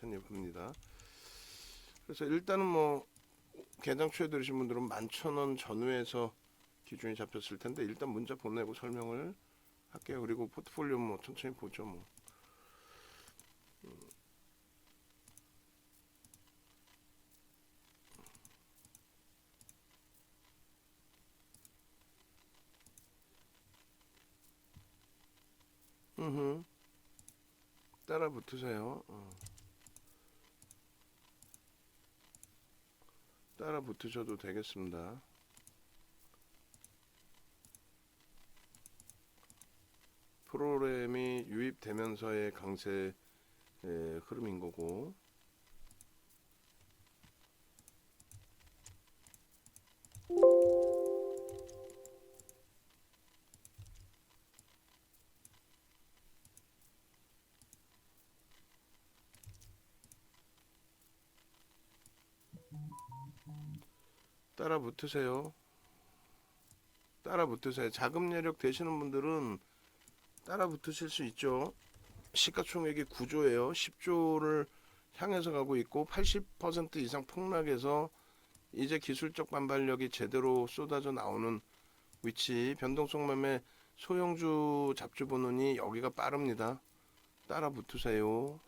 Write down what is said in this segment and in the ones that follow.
편입합니다. 그래서 일단은 뭐 개장 초에 들으신 분들은 11,000원 전후에서 기준이 잡혔을 텐데 일단 문자 보내고 설명을 할게요. 그리고 포트폴리오 뭐 천천히 보죠 뭐. 따라 붙으세요. 따라 붙으셔도 되겠습니다. 프로그램이 유입되면서의 강세 흐름인 거고, 따라 붙으세요. 따라 붙으세요. 자금 여력 되시는 분들은 따라 붙으실 수 있죠. 시가총액이 9조예요. 10조를 향해서 가고 있고 80% 이상 폭락해서 이제 기술적 반발력이 제대로 쏟아져 나오는 위치. 변동성 매매 소형주 잡주 보느니 여기가 빠릅니다. 따라 붙으세요.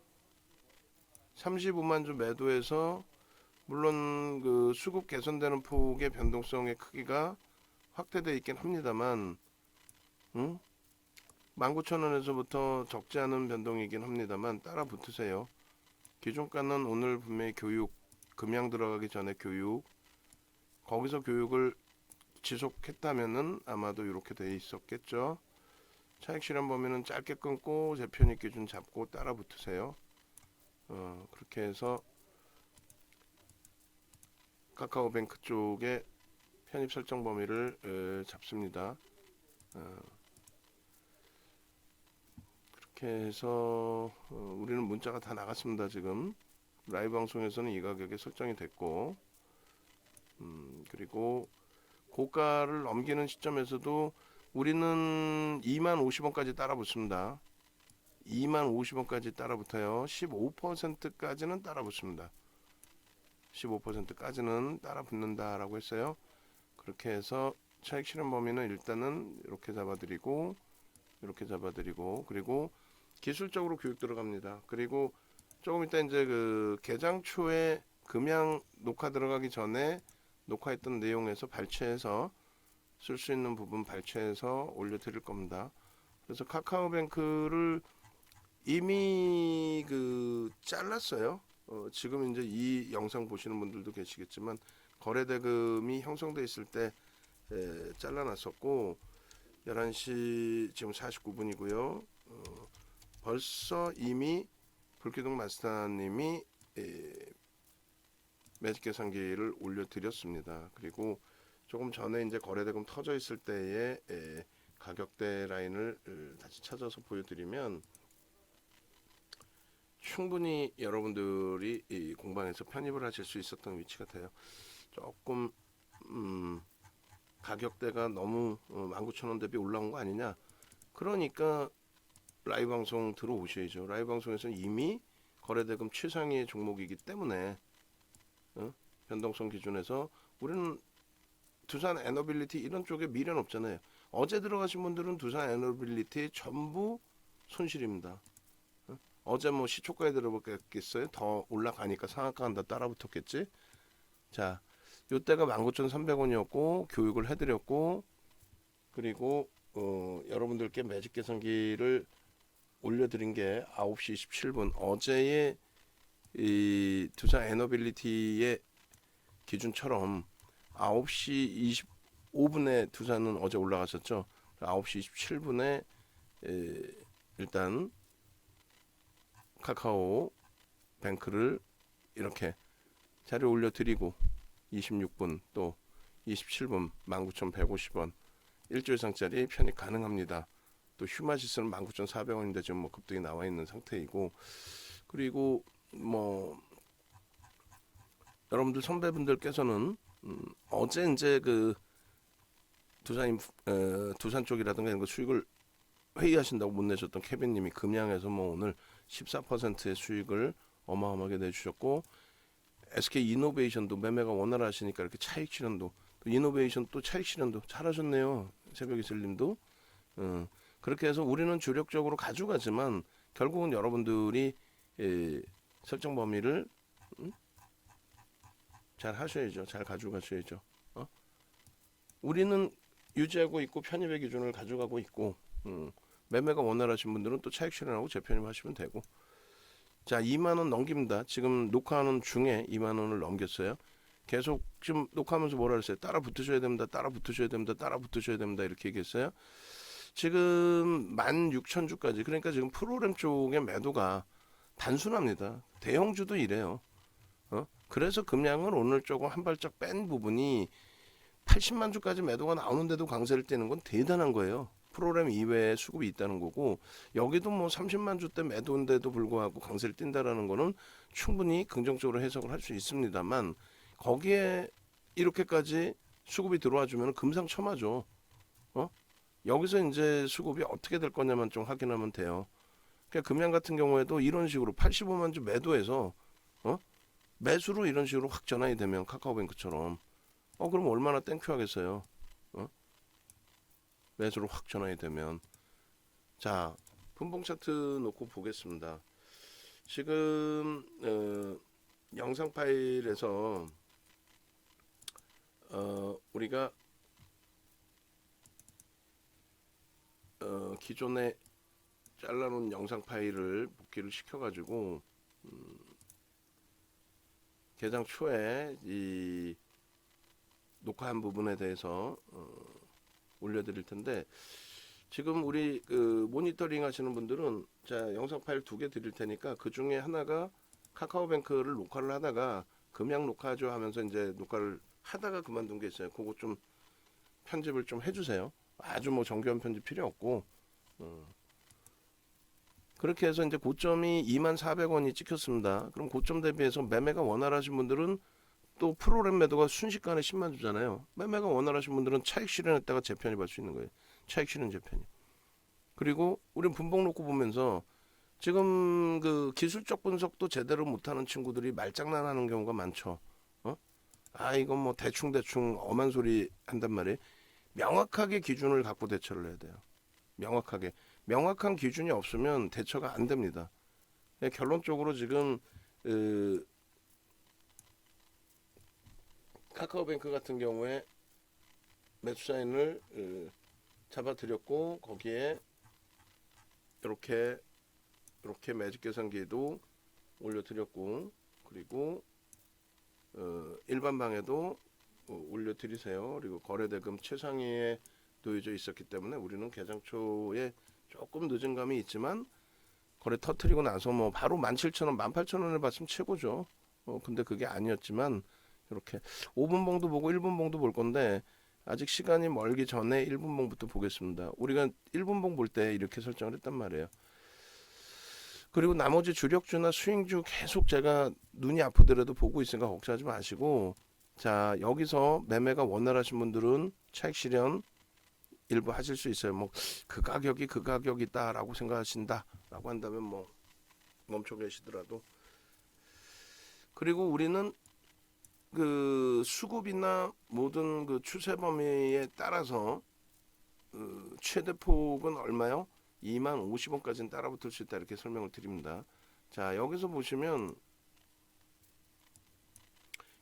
35만 주 매도해서 물론 그 수급 개선되는 폭의 변동성의 크기가 확대되어 있긴 합니다만 19,000원에서부터 적지 않은 변동이긴 합니다만 따라 붙으세요. 기준가는 오늘 분명히 교육, 금양 들어가기 전에 교육, 거기서 교육을 지속했다면은 아마도 이렇게 돼 있었겠죠. 차익 실현 범위는 짧게 끊고 재편입 기준 잡고 따라 붙으세요. 그렇게 해서 카카오뱅크 쪽에 편입 설정 범위를 잡습니다. 그렇게 해서 우리는 문자가 다 나갔습니다. 지금 라이브 방송에서는 이 가격에 설정이 됐고, 그리고 고가를 넘기는 시점에서도 우리는 2만 50원까지 따라 붙습니다. 2만 50원까지 따라 붙어요. 15%까지는 따라 붙습니다. 15%까지는 따라 붙는다라고 했어요. 그렇게 해서 차익 실현 범위는 일단은 이렇게 잡아드리고 이렇게 잡아드리고, 그리고 기술적으로 교육 들어갑니다. 그리고 조금 이따 이제 그 개장 초에 금양 녹화 들어가기 전에 녹화했던 내용에서 발췌해서 쓸 수 있는 부분 발췌해서 올려드릴 겁니다. 그래서 카카오뱅크를 이미 그 잘랐어요. 지금 이제 이 영상 보시는 분들도 계시겠지만 거래대금이 형성돼 있을 때 잘라놨었고 11시 지금 49분이고요. 벌써 이미 불기둥 마스터님이 매직 계산기를 올려드렸습니다. 그리고 조금 전에 이제 거래대금 터져 있을 때의 가격대 라인을 다시 찾아서 보여드리면 충분히 여러분들이 이 공방에서 편입을 하실 수 있었던 위치 같아요. 조금 가격대가 너무 19,000원 대비 올라온 거 아니냐. 그러니까 라이브 방송 들어오셔야죠. 라이브 방송에서는 이미 거래대금 최상위의 종목이기 때문에 변동성 기준에서 우리는 두산 에너빌리티 이런 쪽에 미련 없잖아요. 어제 들어가신 분들은 두산 에너빌리티 전부 손실입니다. 어제 뭐 시초가에 들어보겠어요? 더 올라가니까 상한가 한다 따라 붙었겠지? 자, 요때가 19,300원이었고 교육을 해드렸고, 그리고 여러분들께 매직 계산기를 올려드린 게 9시 27분 어제의 이 두산 에너빌리티의 기준처럼 9시 25분에 두산은 어제 올라갔었죠. 9시 27분에 일단 카카오 뱅크를 이렇게 자료 올려드리고 26분 또 27분 19,150원 1조 이상짜리 편입 가능합니다. 또 휴마시스는 19,400원인데 지금 뭐 급등이 나와 있는 상태이고, 그리고 뭐 여러분들 선배분들께서는 어제 이제 그 두산 쪽이라든가 이런 거 수익을 회의하신다고 못 내셨던 케빈님이 금양에서 뭐 오늘 14%의 수익을 어마어마하게 내주셨고, SK 이노베이션도 매매가 원활하시니까 이렇게 차익 실현도, 또 이노베이션 또 차익 실현도 잘하셨네요. 새벽 이슬님도. 그렇게 해서 우리는 주력적으로 가져가지만 결국은 여러분들이 설정 범위를 잘 하셔야죠. 잘 가져가셔야죠. 우리는 유지하고 있고 편입의 기준을 가져가고 있고, 매매가 원활하신 분들은 또 차익 실현하고 재편입하시면 되고. 자, 2만 원 넘깁니다. 지금 녹화하는 중에 2만 원을 넘겼어요. 계속 지금 녹화하면서 뭐라 그랬어요? 따라 붙으셔야 됩니다. 따라 붙으셔야 됩니다. 따라 붙으셔야 됩니다. 이렇게 얘기했어요. 지금 16,000주까지, 그러니까 지금 프로그램 쪽의 매도가 단순합니다. 대형주도 이래요. 그래서 금량을 오늘 조금 한 발짝 뺀 부분이 80만 주까지 매도가 나오는데도 강세를 떼는 건 대단한 거예요. 프로그램 이외에 수급이 있다는 거고, 여기도 뭐 30만 주대 매도인데도 불구하고 강세를 띈다라는 거는 충분히 긍정적으로 해석을 할 수 있습니다만, 거기에 이렇게까지 수급이 들어와 주면 금상첨화죠. 여기서 이제 수급이 어떻게 될 거냐만 좀 확인하면 돼요. 그러니까 금양 같은 경우에도 이런 식으로 85만 주 매도해서 매수로 이런 식으로 확 전환이 되면 카카오뱅크처럼 그럼 얼마나 땡큐하겠어요. 매수로 확 전환이 되면. 자, 분봉 차트 놓고 보겠습니다. 지금 영상 파일에서 우리가 기존에 잘라놓은 영상 파일을 복귀를 시켜가지고 개장 초에 이 녹화한 부분에 대해서 올려드릴 텐데, 지금 우리 모니터링 하시는 분들은 자, 영상 파일 2개 드릴 테니까 그 중에 하나가 카카오뱅크를 녹화를 하다가 금양 녹화하죠 하면서 이제 녹화를 하다가 그만둔 게 있어요. 그거 좀 편집을 좀 해주세요. 아주 뭐 정교한 편집 필요 없고, 그렇게 해서 이제 고점이 24,400원이 찍혔습니다. 그럼 고점 대비해서 매매가 원활하신 분들은 또 프로그램 매도가 순식간에 10만 주잖아요. 매매가 원활하신 분들은 차익 실현했다가 재편입할 수 있는 거예요. 차익 실현 재편입. 그리고 우린 분봉 놓고 보면서 지금 그 기술적 분석도 제대로 못하는 친구들이 말장난하는 경우가 많죠. 이건 뭐 대충 엄한 소리 한단 말이에요. 명확하게 기준을 갖고 대처를 해야 돼요. 명확한 기준이 없으면 대처가 안 됩니다. 결론적으로 지금 카카오뱅크 같은 경우에 매수 사인을 잡아드렸고, 거기에 이렇게 매직 계산기에도 올려드렸고, 그리고 일반 방에도 올려드리세요. 그리고 거래대금 최상위에 놓여져 있었기 때문에 우리는 개장 초에 조금 늦은 감이 있지만 거래 터트리고 나서 뭐 바로 17,000원, 18,000원을 봤으면 최고죠. 근데 그게 아니었지만 이렇게 5분 봉도 보고 1분 봉도 볼 건데, 아직 시간이 멀기 전에 1분 봉부터 보겠습니다. 우리가 1분 봉 볼 때 이렇게 설정을 했단 말이에요. 그리고 나머지 주력주나 스윙주 계속 제가 눈이 아프더라도 보고 있으니까 걱정하지 마시고, 자, 여기서 매매가 원활하신 분들은 차익 실현 일부 하실 수 있어요. 뭐 그 가격이다라고 생각하신다라고 한다면 뭐 멈춰 계시더라도. 그리고 우리는 그 수급이나 모든 그 추세 범위에 따라서 최대 폭은 얼마요? 20,050원까지는 따라붙을 수 있다, 이렇게 설명을 드립니다. 자, 여기서 보시면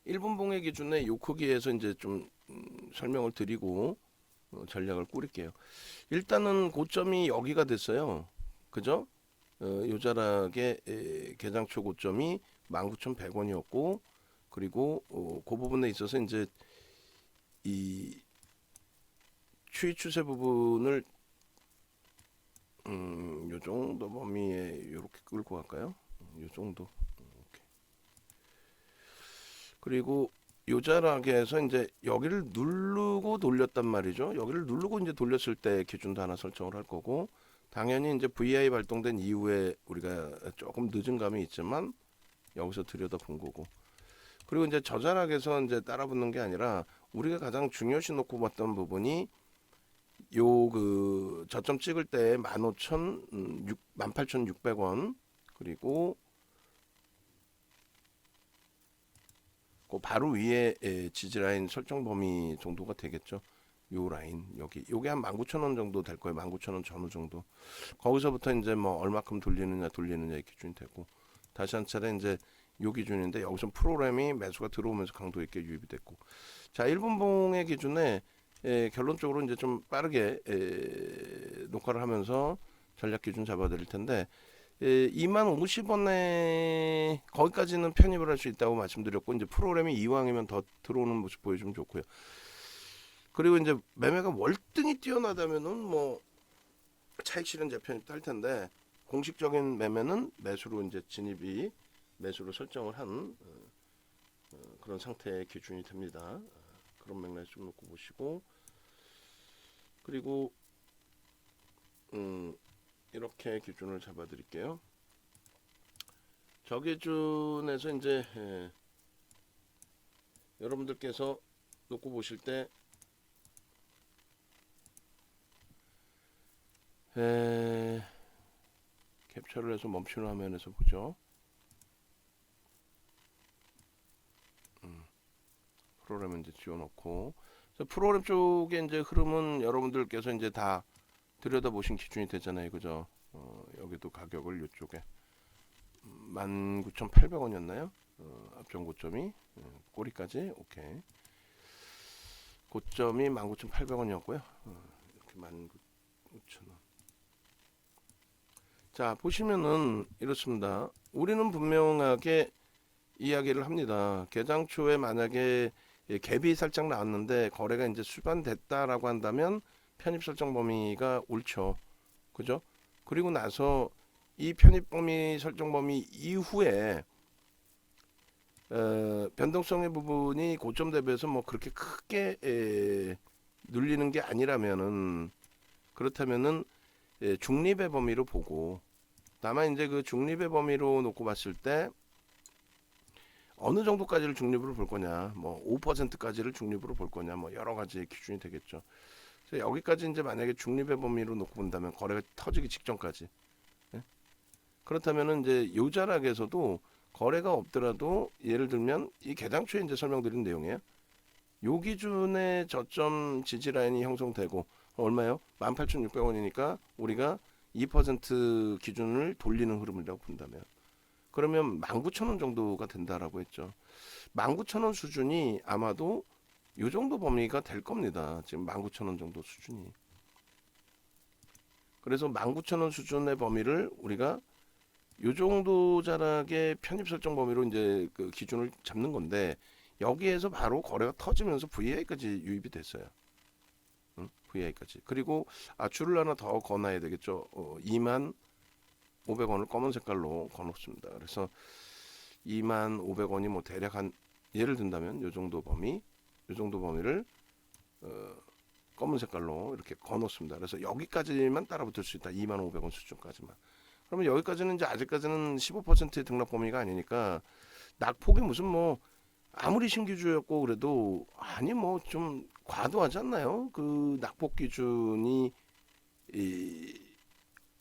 1분 봉의 기준에 요 크기에서 이제 좀 설명을 드리고 전략을 꾸릴게요. 일단은 고점이 여기가 됐어요. 그죠? 요자락의 개장 초 고점이 19,100원이었고, 그리고 그 부분에 있어서 이제 이 추이 추세 부분을 요 정도 범위에 이렇게 끌고 갈까요? 요 정도. 이렇게. 그리고 요자락에서 이제 여기를 누르고 돌렸단 말이죠. 여기를 누르고 이제 돌렸을 때 기준도 하나 설정을 할 거고, 당연히 이제 VI 발동된 이후에 우리가 조금 늦은 감이 있지만 여기서 들여다본 거고, 그리고 이제 저자락에서 이제 따라붙는 게 아니라 우리가 가장 중요시 놓고 봤던 부분이 요 그 저점 찍을 때 15,000, 18,600원, 그리고 그 바로 위에 지지 라인 설정 범위 정도가 되겠죠. 요 라인 여기 요게 한 19,000원 정도 될 거예요. 19,000원 전후 정도. 거기서부터 이제 뭐 얼마큼 돌리느냐 기준이 되고, 다시 한 차례 이제 요 기준인데, 여기서 프로그램이 매수가 들어오면서 강도 있게 유입이 됐고, 자 1분봉의 기준에 결론적으로 이제 좀 빠르게 녹화를 하면서 전략 기준 잡아드릴 텐데, 20,050원에 거기까지는 편입을 할 수 있다고 말씀드렸고, 이제 프로그램이 이왕이면 더 들어오는 모습 보여주면 좋고요. 그리고 이제 매매가 월등히 뛰어나다면은 뭐 차익 실현 재편입도 할 텐데, 공식적인 매매는 매수로 이제 진입이 매수로 설정을 한 그런 상태의 기준이 됩니다. 그런 맥락에 좀 놓고 보시고, 그리고 이렇게 기준을 잡아드릴게요. 저 기준에서 이제 여러분들께서 놓고 보실 때 캡처를 해서 멈추는 화면에서 보죠. 프로그램 이제 지워놓고, 프로그램 쪽에 이제 흐름은 여러분들께서 이제 다 들여다보신 기준이 되잖아요, 그죠? 여기도 가격을 이쪽에 19,800원이었나요? 앞전 고점이 꼬리까지 오케이. 고점이 19,800원이었고요. 이렇게 19,000원. 자 보시면은 이렇습니다. 우리는 분명하게 이야기를 합니다. 개장 초에 만약에 갭이 살짝 나왔는데 거래가 이제 수반됐다라고 한다면 편입 설정 범위가 옳죠. 그죠? 그리고 나서 이 편입 범위 설정 범위 이후에 변동성의 부분이 고점 대비해서 뭐 그렇게 크게 눌리는 게 아니라면은, 그렇다면은 중립의 범위로 보고, 다만 이제 그 중립의 범위로 놓고 봤을 때 어느 정도까지를 중립으로 볼 거냐, 뭐 5%까지를 중립으로 볼 거냐, 뭐 여러 가지 기준이 되겠죠. 그래서 여기까지 이제 만약에 중립의 범위로 놓고 본다면, 거래가 터지기 직전까지, 예? 그렇다면은 이제 요 자락에서도 거래가 없더라도, 예를 들면 이 개장초에 이제 설명드린 내용이에요. 요 기준의 저점 지지 라인이 형성되고, 얼마요? 18,600원이니까 우리가 2% 기준을 돌리는 흐름이라고 본다면, 그러면 19,000원 정도가 된다라고 했죠. 19,000원 수준이 아마도 요 정도 범위가 될 겁니다. 지금 19,000원 정도 수준이. 그래서 19,000원 수준의 범위를 우리가 요 정도 자락의 편입 설정 범위로 이제 그 기준을 잡는 건데, 여기에서 바로 거래가 터지면서 VI까지 유입이 됐어요. VI까지. 그리고 줄을 하나 더 거놔야 되겠죠. 25,000원을 검은 색깔로 거놓습니다. 그래서 25,000원이 뭐 대략 한, 예를 든다면 요 정도 범위를 검은 색깔로 이렇게 거놓습니다. 그래서 여기까지만 따라붙을 수 있다. 25,000원 수준까지만. 그러면 여기까지는 이제 아직까지는 15%의 등락 범위가 아니니까, 낙폭이 무슨 뭐 아무리 신규주였고 그래도 아니 뭐 좀 과도하지 않나요? 그 낙폭 기준이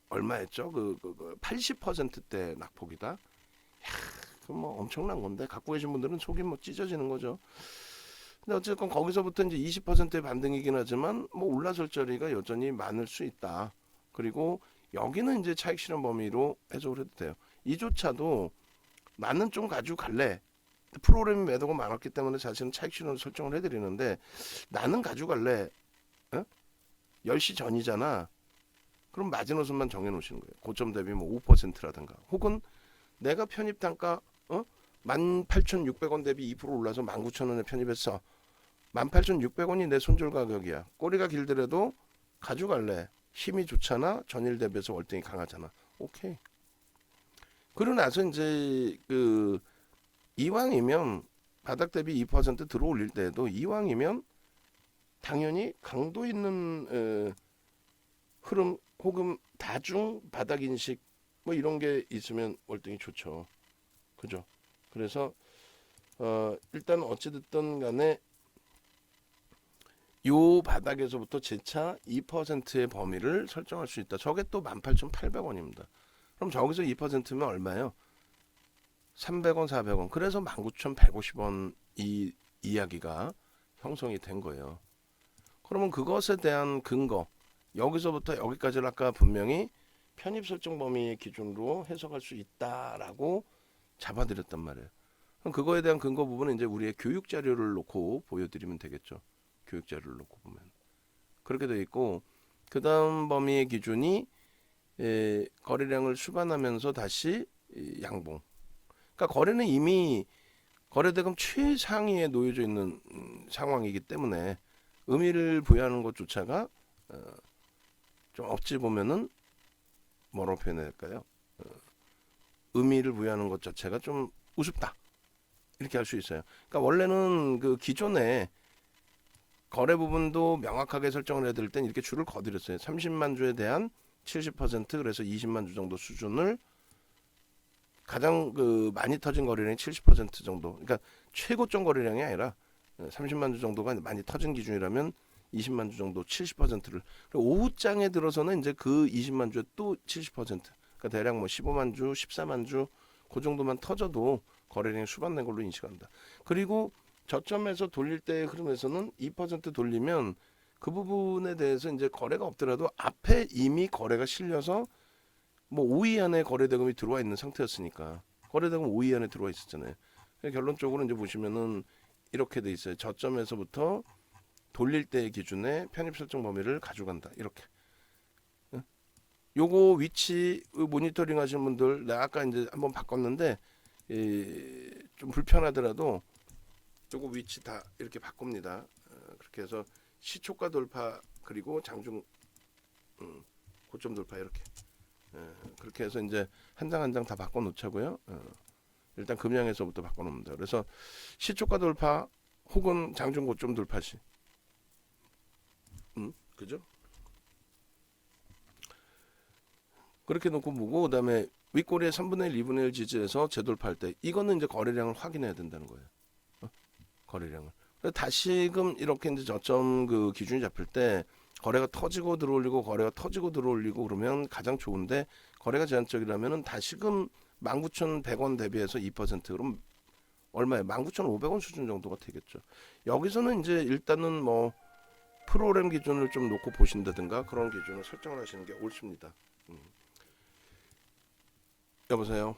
얼마였죠? 80%대 낙폭이다. 그 뭐 엄청난 건데, 갖고 계신 분들은 속이 뭐 찢어지는 거죠. 근데 어쨌건 거기서부터 이제 20%의 반등이긴 하지만 뭐 올라설 자리가 여전히 많을 수 있다. 그리고 여기는 이제 차익 실현 범위로 해석을 해도 돼요. 이조차도 나는 좀 가지고 갈래. 프로그램이 매도가 많았기 때문에 사실은 차익 실현 설정을 해드리는데, 나는 가지고 갈래. 10시 전이잖아. 그럼 마지노선만 정해놓으시는 거예요. 고점 대비 뭐 5%라든가, 혹은 내가 편입 단가 18,600원 대비 2% 올라서 19,000원에 편입했어. 18,600원이 내 손절 가격이야. 꼬리가 길더라도 가져갈래. 힘이 좋잖아. 전일 대비해서 월등히 강하잖아. 오케이. 그러고 나서 이제 그 이왕이면 바닥 대비 2% 들어 올릴 때도, 이왕이면 당연히 강도 있는 흐름 혹은 다중 바닥 인식 뭐 이런 게 있으면 월등히 좋죠. 그죠? 그래서 일단 어찌됐든 간에 요 바닥에서부터 재차 2%의 범위를 설정할 수 있다. 저게 또 18,800원입니다. 그럼 저기서 2%면 얼마예요? 300원, 400원. 그래서 19,150원 이 이야기가 형성이 된 거예요. 그러면 그것에 대한 근거, 여기서부터 여기까지를 아까 분명히 편입 설정 범위 기준으로 해석할 수 있다라고 잡아드렸단 말이에요. 그럼 그거에 대한 근거 부분은 이제 우리의 교육 자료를 놓고 보여드리면 되겠죠. 교육 자료를 놓고 보면 그렇게 돼 있고, 그 다음 범위의 기준이 거래량을 수반하면서 다시 양봉. 그러니까 거래는 이미 거래대금 최상위에 놓여져 있는 상황이기 때문에 의미를 부여하는 것조차가 좀 어찌 보면은 뭐라고 표현해야 될까요? 의미를 부여하는 것 자체가 좀 우습다. 이렇게 할 수 있어요. 그러니까 원래는 그 기존에 거래 부분도 명확하게 설정을 해야 될 땐 이렇게 줄을 거드렸어요. 30만 주에 대한 70% 그래서 20만 주 정도 수준을 가장 그 많이 터진 거래량이 70% 정도. 그러니까 최고점 거래량이 아니라 30만 주 정도가 많이 터진 기준이라면 20만 주 정도 70%를. 오후장에 들어서는 이제 그 20만 주에 또 70%. 그러니까 대략 뭐 15만 주, 14만 주 그 정도만 터져도 거래량이 수반된 걸로 인식한다. 그리고 저점에서 돌릴 때의 흐름에서는 2% 돌리면 그 부분에 대해서 이제 거래가 없더라도 앞에 이미 거래가 실려서 뭐 5위 안에 거래대금이 들어와 있는 상태였으니까 거래대금 5위 안에 들어와 있었잖아요. 결론적으로 이제 보시면은 이렇게 돼 있어요. 저점에서부터 돌릴 때의 기준에 편입 설정 범위를 가져간다. 이렇게. 요거 위치 모니터링 하시는 분들, 내가 아까 이제 한번 바꿨는데 좀 불편하더라도 요거 위치 다 이렇게 바꿉니다. 그렇게 해서 시초가 돌파 그리고 장중 고점 돌파 이렇게. 그렇게 해서 이제 한 장 한 장 다 바꿔 놓자고요. 일단 금양에서부터 바꿔 놓습니다. 그래서 시초가 돌파 혹은 장중 고점 돌파 시. 그죠? 그렇게 놓고 보고 그다음에 윗꼬리에 3분의 1, 2분의 1 지지에서 재돌파할 때 이거는 이제 거래량을 확인해야 된다는 거예요. 거래량을. 다시금 이렇게 이제 저점 그 기준이 잡힐 때 거래가 터지고 들어올리고 거래가 터지고 들어올리고 그러면 가장 좋은데, 거래가 제한적이라면은 다시금 19,100원 대비해서 2% 그럼 얼마예요? 19,500원 수준 정도가 되겠죠. 여기서는 이제 일단은 뭐 프로그램 기준을 좀 놓고 보신다든가 그런 기준을 설정을 하시는 게 옳습니다. 여보세요.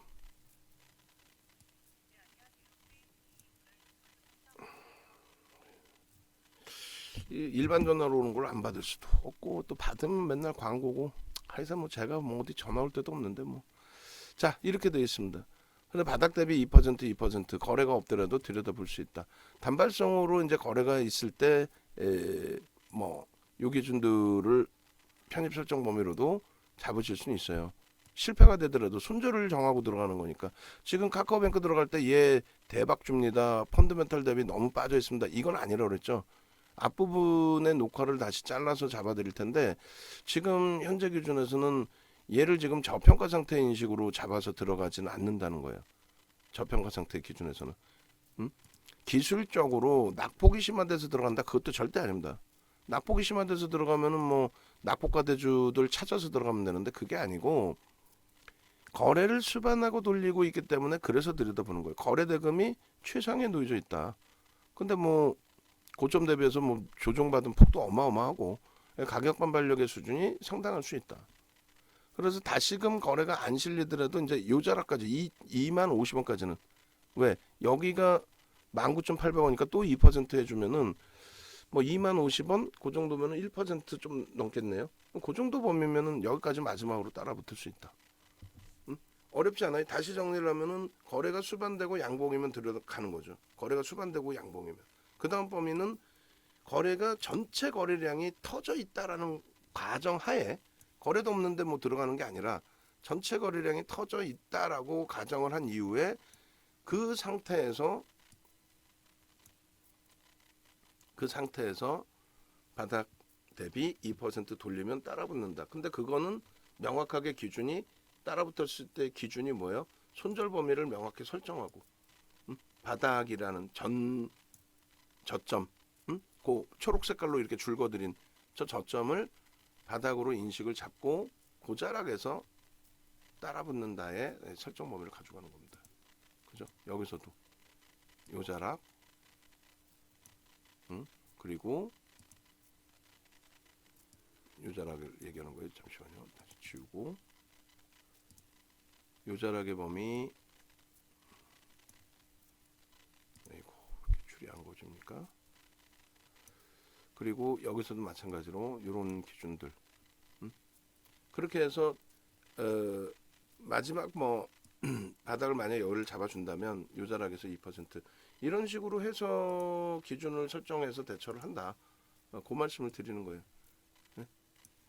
일반 전화로 오는 걸 안 받을 수도 없고 또 받으면 맨날 광고고, 하여튼 뭐 제가 뭐 어디 전화 올 때도 없는데 뭐. 자, 이렇게 되어 있습니다. 근데 바닥 대비 2% 거래가 없더라도 들여다볼 수 있다. 단발성으로 이제 거래가 있을 때 뭐 요 기준들을 편입 설정 범위로도 잡으실 수는 있어요. 실패가 되더라도 손절을 정하고 들어가는 거니까. 지금 카카오뱅크 들어갈 때 얘 대박 줍니다. 펀드멘탈 대비 너무 빠져 있습니다. 이건 아니라 그랬죠. 앞부분의 녹화를 다시 잘라서 잡아드릴 텐데, 지금 현재 기준에서는 얘를 지금 저평가 상태 인식으로 잡아서 들어가지는 않는다는 거예요. 저평가 상태 기준에서는. 기술적으로 낙폭이 심한 데서 들어간다? 그것도 절대 아닙니다. 낙폭이 심한 데서 들어가면은 뭐 낙폭가 대주들 찾아서 들어가면 되는데 그게 아니고, 거래를 수반하고 돌리고 있기 때문에 그래서 들여다보는 거예요. 거래 대금이 최상에 놓여져 있다. 근데 뭐 고점 대비해서 뭐 조정받은 폭도 어마어마하고 가격 반발력의 수준이 상당할 수 있다. 그래서 다시금 거래가 안 실리더라도 이제 요 자락까지 2만 50원까지는, 왜 여기가 19,800원이니까 또 2% 해주면은 뭐 2만 50원 그 정도면은 1%좀 넘겠네요. 그 정도 범위면은 여기까지 마지막으로 따라붙을 수 있다. 어렵지 않아요. 다시 정리를 하면은 거래가 수반되고 양봉이면 들어가는 거죠. 거래가 수반되고 양봉이면. 그 다음 범위는 거래가 전체 거래량이 터져 있다라는 가정 하에, 거래도 없는데 뭐 들어가는 게 아니라 전체 거래량이 터져 있다라고 가정을 한 이후에 그 상태에서 바닥 대비 2% 돌리면 따라붙는다. 근데 그거는 명확하게 기준이 따라붙었을 때 기준이 뭐예요? 손절 범위를 명확히 설정하고 바닥이라는 저점, 그 초록 색깔로 이렇게 줄거드린 저 저점을 바닥으로 인식을 잡고 그 자락에서 따라붙는다의 설정 범위를 가져가는 겁니다. 그죠? 여기서도 요 자락, 그리고 요 자락을 얘기하는 거예요. 잠시만요. 다시 지우고 요 자락의 범위, 이거 이렇게 줄이 안 고집니까? 그리고 여기서도 마찬가지로 이런 기준들, 그렇게 해서 마지막 뭐 바닥을 만약 여기를 잡아준다면 요 자락에서 2% 이런 식으로 해서 기준을 설정해서 대처를 한다. 그 말씀을 드리는 거예요. 네?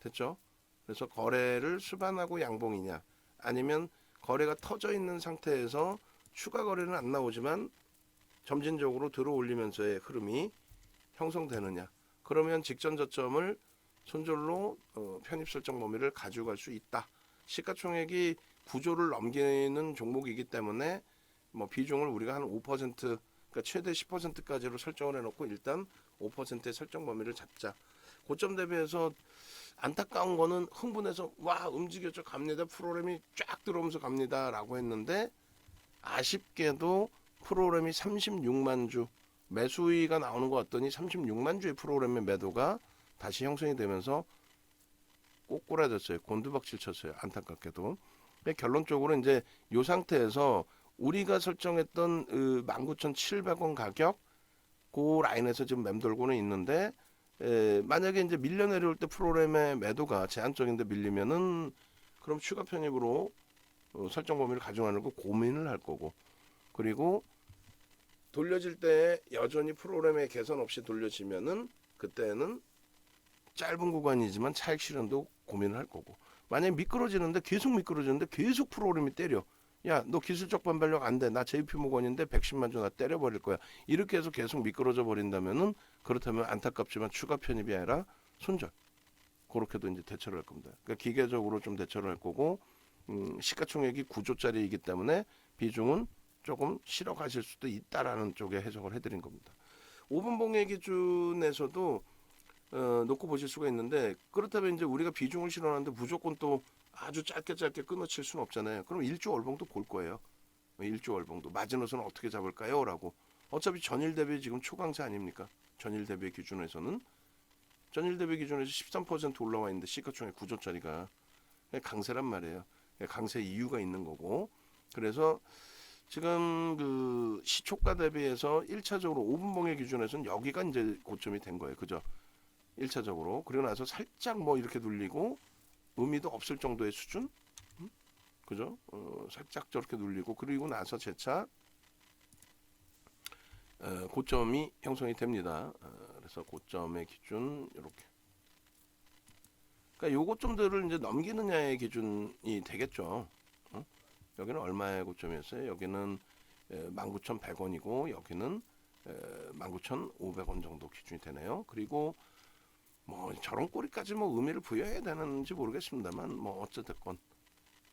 됐죠? 그래서 거래를 수반하고 양봉이냐, 아니면 거래가 터져 있는 상태에서 추가 거래는 안 나오지만 점진적으로 들어올리면서의 흐름이 형성되느냐. 그러면 직전 저점을 손절로 편입 설정 범위를 가져갈 수 있다. 시가총액이 9조를 넘기는 종목이기 때문에 뭐 비중을 우리가 한 5%, 그러니까 최대 10%까지로 설정을 해놓고 일단 5%의 설정 범위를 잡자. 고점 대비해서 안타까운 거는 흥분해서 와 움직여져 갑니다. 프로그램이 쫙 들어오면서 갑니다라고 했는데 아쉽게도 프로그램이 36만 주 매수위가 나오는 것 같더니 36만 주의 프로그램의 매도가 다시 형성이 되면서 꼬꾸라졌어요. 곤두박질 쳤어요. 안타깝게도. 결론적으로 이제 이 상태에서 우리가 설정했던 19,700원 가격 그 라인에서 지금 맴돌고는 있는데 만약에 이제 밀려 내려올 때 프로그램의 매도가 제한적인데 밀리면은 그럼 추가 편입으로 설정 범위를 가져가는 거 고민을 할 거고, 그리고 돌려질 때 여전히 프로그램의 개선 없이 돌려지면은 그때는 짧은 구간이지만 차익 실현도 고민을 할 거고, 만약에 미끄러지는데 계속 프로그램이 때려. 야, 너 기술적 반발력 안 돼. 나 JP모건인데 110만 주 나 때려버릴 거야. 이렇게 해서 계속 미끄러져 버린다면은, 그렇다면 안타깝지만 추가 편입이 아니라 손절. 그렇게도 이제 대처를 할 겁니다. 그러니까 기계적으로 좀 대처를 할 거고, 시가총액이 9조짜리이기 때문에 비중은 조금 실어 가실 수도 있다라는 쪽에 해석을 해드린 겁니다. 5분 봉의 기준에서도 놓고 보실 수가 있는데, 그렇다면 이제 우리가 비중을 실어놨는데 무조건 또 아주 짧게 끊어칠 수는 없잖아요. 그럼 일주 월봉도 볼 거예요. 일주 월봉도 마지노선은 어떻게 잡을까요? 라고. 어차피 전일 대비 지금 초강세 아닙니까? 전일 대비 기준에서는 13% 올라와 있는데 시가총액 9조짜리가 강세란 말이에요. 강세 이유가 있는 거고, 그래서 지금 그 시초가 대비해서 1차적으로 5분 봉의 기준에서는 여기가 이제 고점이 된 거예요. 그죠? 1차적으로. 그리고 나서 살짝 뭐 이렇게 눌리고 의미도 없을 정도의 수준? 그죠? 살짝 저렇게 눌리고, 그리고 나서 재차 고점이 형성이 됩니다. 그래서 고점의 기준 이렇게. 그러니까 요 고점들을 이제 넘기느냐의 기준이 되겠죠. 여기는 얼마의 고점이었어요? 여기는 19,100원이고 여기는 19,500원 정도 기준이 되네요. 그리고 뭐 저런 꼬리까지 뭐 의미를 부여해야 되는지 모르겠습니다만 뭐 어쨌든,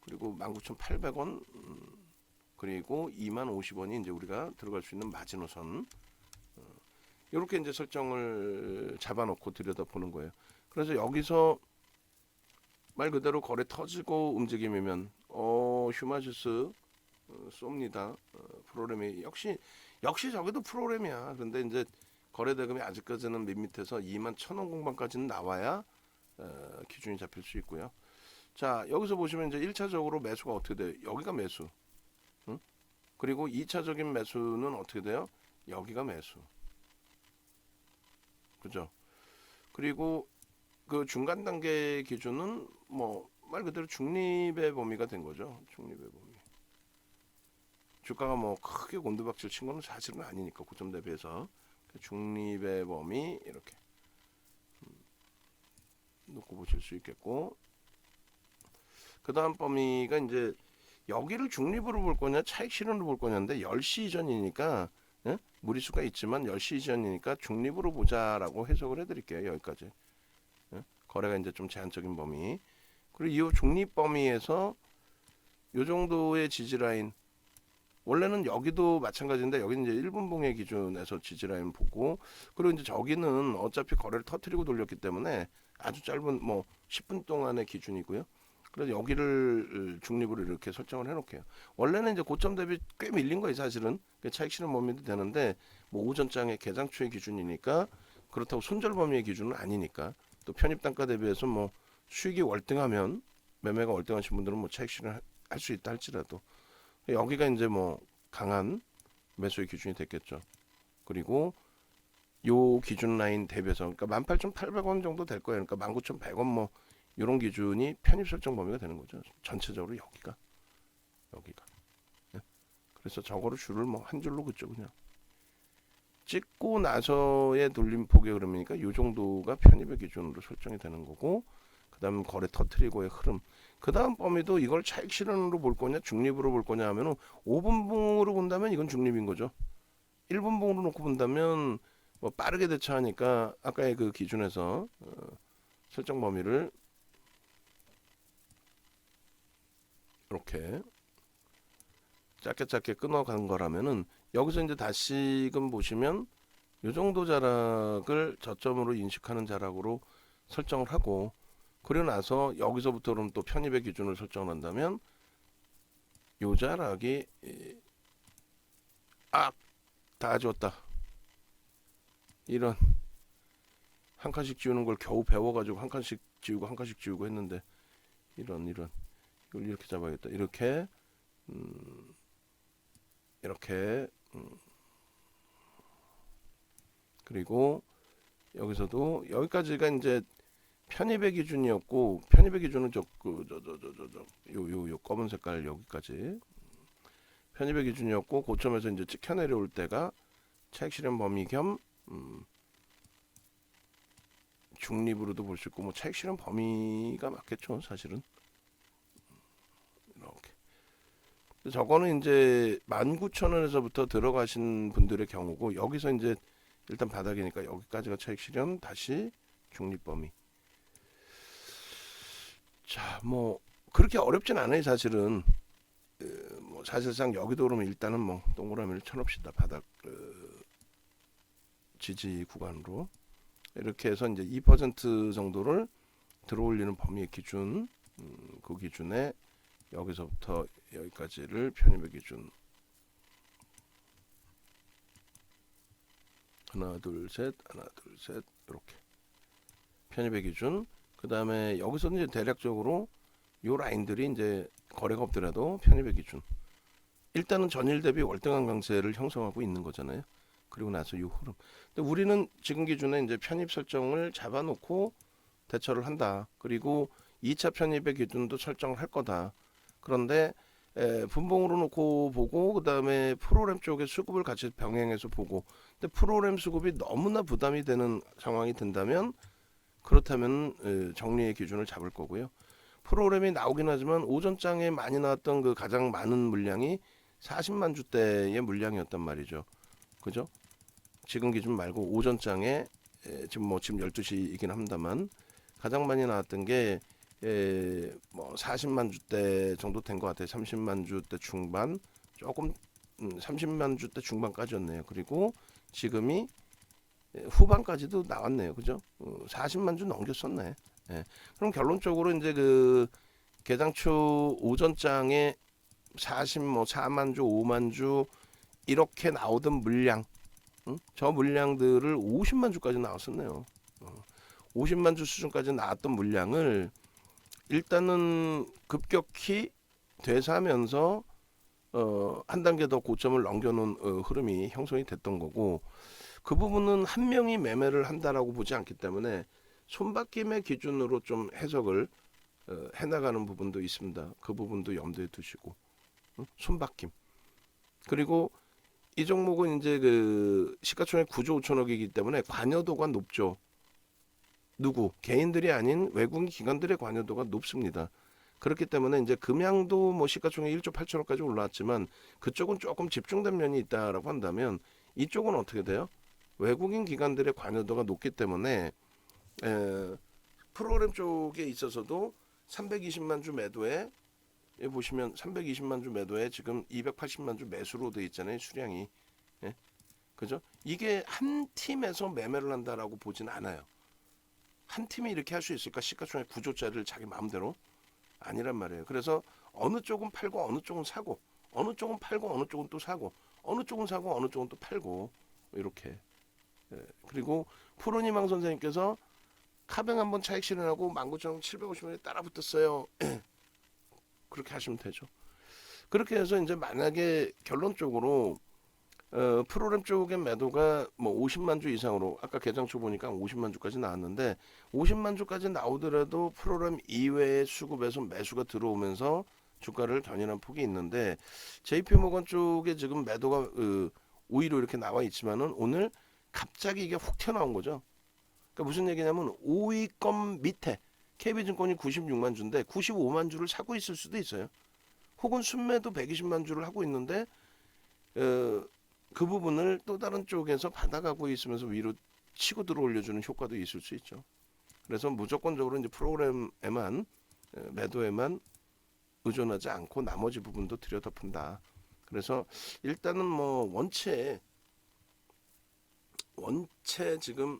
그리고 19,800원, 그리고 20,050원이 이제 우리가 들어갈 수 있는 마지노선, 이렇게 이제 설정을 잡아놓고 들여다보는 거예요. 그래서 여기서 말 그대로 거래 터지고 움직임이면 휴마주스 쏩니다. 프로그램이 역시 저기도 프로그램이야. 그런데 이제 거래 대금이 아직까지는 밋밋해서 21,000원 공방까지는 나와야 기준이 잡힐 수 있고요. 자, 여기서 보시면 이제 1차적으로 매수가 어떻게 돼요? 여기가 매수. 응? 그리고 2차적인 매수는 어떻게 돼요? 여기가 매수. 그죠? 그리고 그 중간 단계 기준은 뭐 말 그대로 중립의 범위가 된 거죠. 중립의 범위. 주가가 뭐 크게 곤두박질 친 거는 사실은 아니니까 고점 대비해서 중립의 범위 이렇게 놓고 보실 수 있겠고, 그 다음 범위가 이제 여기를 중립으로 볼 거냐 차익 실현으로 볼 거냐인데 10시 이전이니까 무리수가 있지만 10시 이전이니까 중립으로 보자라고 해석을 해드릴게요. 여기까지. 거래가 이제 좀 제한적인 범위. 그리고 이 중립 범위에서 요 정도의 지지라인, 원래는 여기도 마찬가지인데 여기는 이제 1분 봉의 기준에서 지지라인 보고, 그리고 이제 저기는 어차피 거래를 터트리고 돌렸기 때문에 아주 짧은 뭐 10분 동안의 기준이고요. 그래서 여기를 중립으로 이렇게 설정을 해놓게요. 원래는 이제 고점 대비 꽤 밀린 거예요, 사실은. 차익 실현 범위도 되는데 뭐 오전장의 개장초의 기준이니까 그렇다고 손절 범위의 기준은 아니니까 또 편입 단가 대비해서 뭐 수익이 월등하면 매매가 월등하신 분들은 뭐 차익 실현 할 수 있다 할지라도 여기가 이제 뭐 강한 매수의 기준이 됐겠죠. 그리고 요 기준 라인 대비해서 그러니까 18,800원 정도 될 거예요. 그러니까 19,100원 뭐 이런 기준이 편입 설정 범위가 되는 거죠. 전체적으로 여기가. 예. 그래서 저거를 줄을 뭐 한 줄로 긋죠, 그냥. 찍고 나서의 돌림폭의 흐름이니까 요 정도가 편입의 기준으로 설정이 되는 거고, 그다음 거래 터트리고의 흐름. 그다음 범위도 이걸 차익 실현으로 볼 거냐, 중립으로 볼 거냐 하면은 5분봉으로 본다면 이건 중립인 거죠. 1분봉으로 놓고 본다면 뭐 빠르게 대처하니까 아까의 그 기준에서 설정 범위를 이렇게 짧게 끊어간 거라면은 여기서 이제 다시금 보시면 요 정도 자락을 저점으로 인식하는 자락으로 설정을 하고, 그리고 나서 여기서부터 그럼 또 편입의 기준을 설정을 한다면 요 자락이 다 지웠다, 이런 한 칸씩 지우는 걸 겨우 배워가지고 한 칸씩 지우고 했는데 이런 이걸 이렇게 잡아야겠다. 이렇게 이렇게 그리고 여기서도 여기까지가 이제 편입의 기준이었고, 편입의 기준은 요 검은 색깔 여기까지 편입의 기준이었고, 고점에서 이제 찍혀 내려올 때가 차익 실현 범위 겸 중립으로도 볼 수 있고, 뭐 차익 실현 범위가 맞겠죠, 사실은. 이렇게. 저거는 이제 19,000원에서부터 들어가신 분들의 경우고, 여기서 이제 일단 바닥이니까 여기까지가 차익 실현, 다시 중립 범위. 자, 뭐 그렇게 어렵진 않아요, 사실은. 뭐 사실상 여기도 그러면 일단은 뭐 동그라미를 쳐놓읍시다. 바닥 지지 구간으로 이렇게 해서 이제 2% 정도를 들어올리는 범위의 기준, 그 기준에 여기서부터 여기까지를 편입의 기준 하나 둘 셋 이렇게 편입의 기준. 그 다음에 여기서는 이제 대략적으로 요 라인들이 이제 거래가 없더라도 편입의 기준. 일단은 전일 대비 월등한 강세를 형성하고 있는 거잖아요. 그리고 나서 요 흐름. 근데 우리는 지금 기준에 이제 편입 설정을 잡아놓고 대처를 한다. 그리고 2차 편입의 기준도 설정을 할 거다. 그런데 분봉으로 놓고 보고, 그 다음에 프로그램 쪽에 수급을 같이 병행해서 보고, 근데 프로그램 수급이 너무나 부담이 되는 상황이 된다면, 그렇다면 정리의 기준을 잡을 거고요. 프로그램이 나오긴 하지만 오전장에 많이 나왔던 그 가장 많은 물량이 40만 주대의 물량이었단 말이죠. 그죠? 지금 기준 말고 오전장에 지금 12시이긴 합니다만 가장 많이 나왔던 게 뭐 40만 주대 정도 된 것 같아요. 30만 주대 중반, 조금 30만 주대 중반까지였네요. 그리고 지금이 후반까지도 나왔네요. 그죠? 40만 주 넘겼었네. 예. 그럼 결론적으로 이제 그 개장초 오전장에 4만 주, 5만 주 이렇게 나오던 물량, 저 물량들을 50만 주까지 나왔었네요. 50만 주 수준까지 나왔던 물량을 일단은 급격히 되사면서 한 단계 더 고점을 넘겨놓은 흐름이 형성이 됐던 거고, 그 부분은 한 명이 매매를 한다라고 보지 않기 때문에 손바뀜의 기준으로 좀 해석을 해나가는 부분도 있습니다. 그 부분도 염두에 두시고, 손바뀜. 그리고 이 종목은 이제 그 시가총액 9조 5천억이기 때문에 관여도가 높죠. 누구? 개인들이 아닌 외국인 기관들의 관여도가 높습니다. 그렇기 때문에 이제 금양도 뭐 시가총액 1조 8천억까지 올라왔지만 그쪽은 조금 집중된 면이 있다라고 한다면, 이쪽은 어떻게 돼요? 외국인 기관들의 관여도가 높기 때문에 프로그램 쪽에 있어서도 320만 주 매도에, 여기 보시면 320만 주 매도에 지금 280만 주 매수로 돼 있잖아요, 수량이. 예? 그죠? 이게 한 팀에서 매매를 한다라고 보진 않아요. 한 팀이 이렇게 할 수 있을까? 시가총액 9조짜리를 자기 마음대로 아니란 말이에요. 그래서 어느 쪽은 팔고 어느 쪽은 사고, 어느 쪽은 팔고 어느 쪽은 또 사고, 어느 쪽은 사고 어느 쪽은 또 팔고 이렇게. 그리고 푸른희망 선생님께서 카뱅 한번 차익 실현하고 19,750원에 따라 붙었어요. 그렇게 하시면 되죠. 그렇게 해서 이제 만약에 결론적으로 프로그램 쪽의 매도가 뭐 50만 주 이상으로 아까 계장초 보니까 50만 주까지 나왔는데 50만 주까지 나오더라도 프로그램 이외의 수급에서 매수가 들어오면서 주가를 견인한 폭이 있는데 JP모건 쪽에 지금 매도가 5위로 이렇게 나와 있지만은 오늘 갑자기 이게 훅 튀어나온 거죠. 그러니까 무슨 얘기냐면 5위권 밑에 KB증권이 96만 주인데 95만 주를 사고 있을 수도 있어요. 혹은 순매도 120만 주를 하고 있는데 그 부분을 또 다른 쪽에서 받아가고 있으면서 위로 치고 들어 올려주는 효과도 있을 수 있죠. 그래서 무조건적으로 이제 프로그램에만 매도에만 의존하지 않고 나머지 부분도 들여다본다. 그래서 일단은 뭐 원체 지금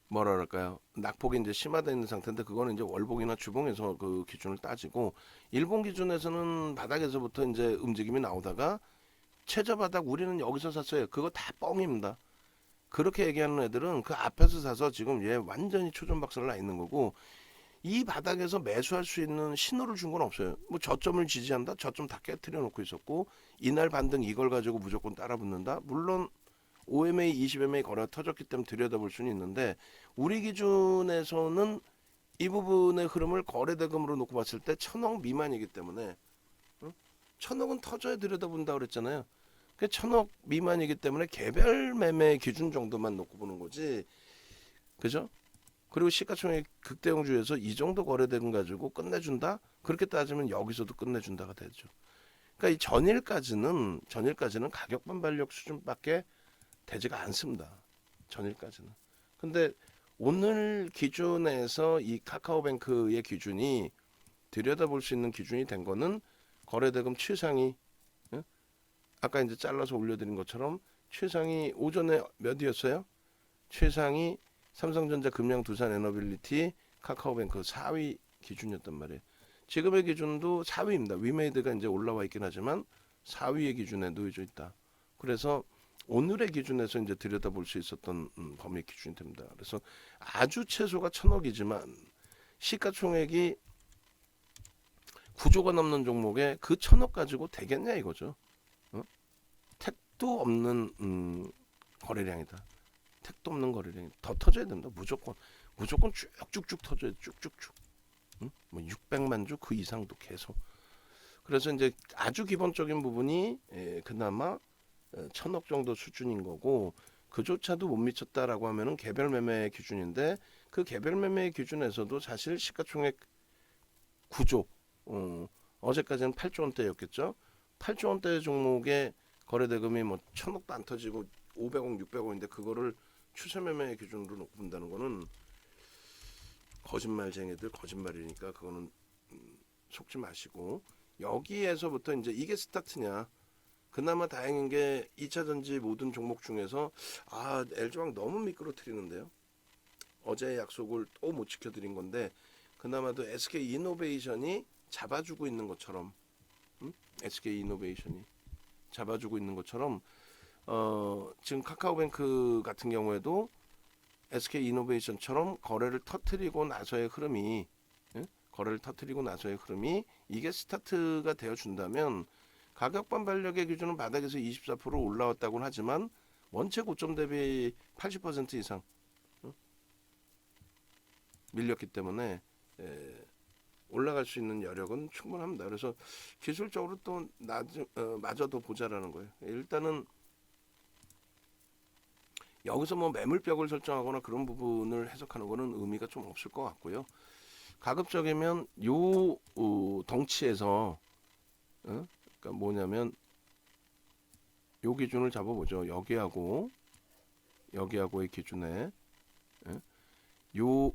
뭐라 그럴까요? 낙폭이 이제 심화되어 있는 상태인데 그거는 이제 월봉이나 주봉에서 그 기준을 따지고 일봉 기준에서는 바닥에서부터 이제 움직임이 나오다가 최저 바닥 우리는 여기서 샀어요. 그거 다 뻥입니다. 그렇게 얘기하는 애들은 그 앞에서 사서 지금 얘 완전히 초전박살 나 있는 거고 이 바닥에서 매수할 수 있는 신호를 준 건 없어요. 뭐 저점을 지지한다? 저점 다 깨트려 놓고 있었고 이날 반등 이걸 가지고 무조건 따라 붙는다? 물론 OMA, 20MA 거래가 터졌기 때문에 들여다볼 수는 있는데 우리 기준에서는 이 부분의 흐름을 거래대금으로 놓고 봤을 때 1,000억 미만이기 때문에 1,000억은 터져야 들여다본다 그랬잖아요. 그 1,000억 미만이기 때문에 개별 매매 기준 정도만 놓고 보는 거지. 그죠? 그리고 시가총액 극대형주에서 이 정도 거래대금 가지고 끝내준다? 그렇게 따지면 여기서도 끝내준다가 되죠. 그러니까 이 전일까지는 가격 반발력 수준밖에 되지가 않습니다. 전일까지는. 근데 오늘 기준에서 이 카카오뱅크의 기준이 들여다볼 수 있는 기준이 된 거는 거래대금 최상위 아까 이제 잘라서 올려드린 것처럼 최상위 오전에 몇이었어요? 최상위 삼성전자, 금양, 두산, 에너빌리티, 카카오뱅크 4위 기준이었단 말이에요. 지금의 기준도 4위입니다. 위메이드가 이제 올라와 있긴 하지만 4위의 기준에 놓여져 있다. 그래서 오늘의 기준에서 이제 들여다볼 수 있었던 범위 기준이 됩니다. 그래서 아주 최소가 1,000억이지만 시가총액이 9조가 넘는 종목에 그 1,000억 가지고 되겠냐 이거죠. 택도 없는 거래량이다. 택도 없는 거래량이 더 터져야 된다. 무조건 쭉쭉쭉 터져야 쭉쭉쭉. 뭐 600만 주 그 이상도 계속. 그래서 이제 아주 기본적인 부분이 그나마 1,000억 정도 수준인 거고 그조차도 못 미쳤다라고 하면은 개별 매매 기준인데 그 개별 매매 기준에서도 사실 시가총액 9조 어제까지는 8조 원대였겠죠. 8조 원대 종목의 거래대금이 뭐 1,000억도 안 터지고 500억, 600억인데 그거를 추세 매매 기준으로 놓고 본다는 거는 거짓말쟁이들 거짓말이니까 그거는 속지 마시고 여기에서부터 이제 이게 스타트냐. 그나마 다행인 게 2차 전지 모든 종목 중에서 LG화학 너무 미끄러뜨리는데요. 어제의 약속을 또 못 지켜드린 건데 그나마도 SK이노베이션이 잡아주고 있는 것처럼 SK이노베이션이 잡아주고 있는 것처럼 지금 카카오뱅크 같은 경우에도 SK이노베이션처럼 거래를 터트리고 나서의 흐름이 이게 스타트가 되어 준다면 가격 반발력의 기준은 바닥에서 24% 올라왔다고는 하지만 원체 고점 대비 80% 이상 밀렸기 때문에 올라갈 수 있는 여력은 충분합니다. 그래서 기술적으로 또 마저도 보자라는 거예요. 일단은 여기서 뭐 매물벽을 설정하거나 그런 부분을 해석하는 거는 의미가 좀 없을 것 같고요. 가급적이면 요 덩치에서 그러니까 뭐냐면 요 기준을 잡아보죠. 여기하고의 기준에 요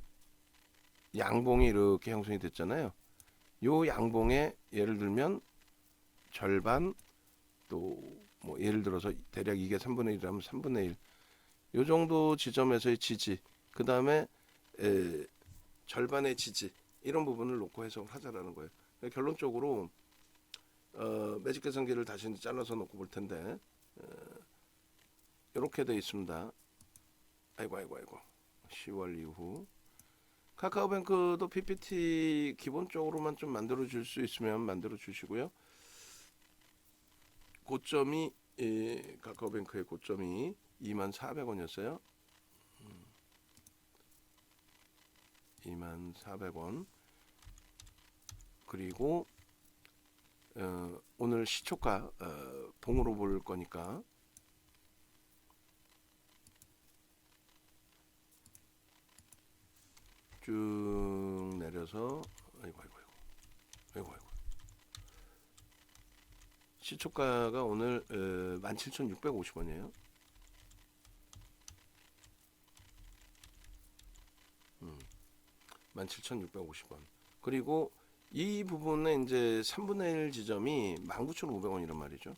양봉이 이렇게 형성이 됐잖아요. 요 양봉에 예를 들면 절반 또 뭐 예를 들어서 대략 이게 3분의 1이라면 3분의 1 요 정도 지점에서의 지지 그 다음에 절반의 지지 이런 부분을 놓고 해석을 하자라는 거예요. 그러니까 결론적으로 매직 계산기를 다시 잘라서 놓고 볼 텐데 이렇게 돼 있습니다. 아이고 10월 이후 카카오뱅크도 PPT 기본적으로만 좀 만들어 줄 수 있으면 만들어 주시고요. 고점이 카카오뱅크의 고점이 24,000원이었어요. 24,000원. 그리고 오늘 시초가 봉으로 볼 거니까 쭉 내려서 아이고 시초가가 오늘 17,650원이에요. 17,650원. 그리고 이 부분에 이제 3분의 1 지점이 19,500원이란 말이죠.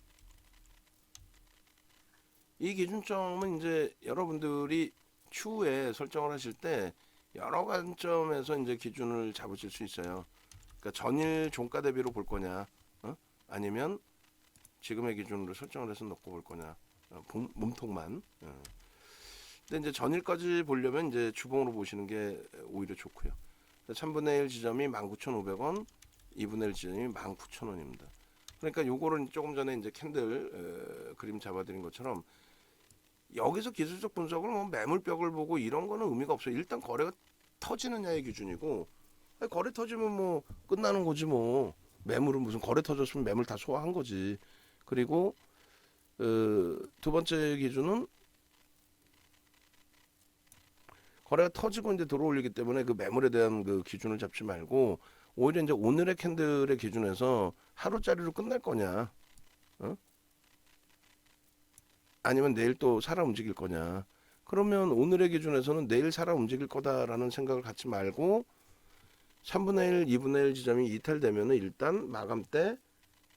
이 기준점은 이제 여러분들이 추후에 설정을 하실 때 여러 관점에서 이제 기준을 잡으실 수 있어요. 그러니까 전일 종가 대비로 볼 거냐, 아니면 지금의 기준으로 설정을 해서 넣고 볼 거냐, 몸통만. 근데 이제 전일까지 보려면 이제 주봉으로 보시는 게 오히려 좋고요. 3분의 1 지점이 19,500원, 2분의 1 지점이 19,000원입니다. 그러니까 요거를 조금 전에 이제 캔들 그림 잡아드린 것처럼 여기서 기술적 분석을 뭐 매물벽을 보고 이런 거는 의미가 없어요. 일단 거래가 터지느냐의 기준이고, 거래 터지면 뭐 끝나는 거지 뭐. 매물은 무슨 거래 터졌으면 매물 다 소화한 거지. 그리고 두 번째 기준은 거래가 터지고 이제 들어올리기 때문에 그 매물에 대한 그 기준을 잡지 말고 오히려 이제 오늘의 캔들의 기준에서 하루짜리로 끝날 거냐, 아니면 내일 또 살아 움직일 거냐. 그러면 오늘의 기준에서는 내일 살아 움직일 거다라는 생각을 갖지 말고 3분의 1, 2분의 1 지점이 이탈되면은 일단 마감 때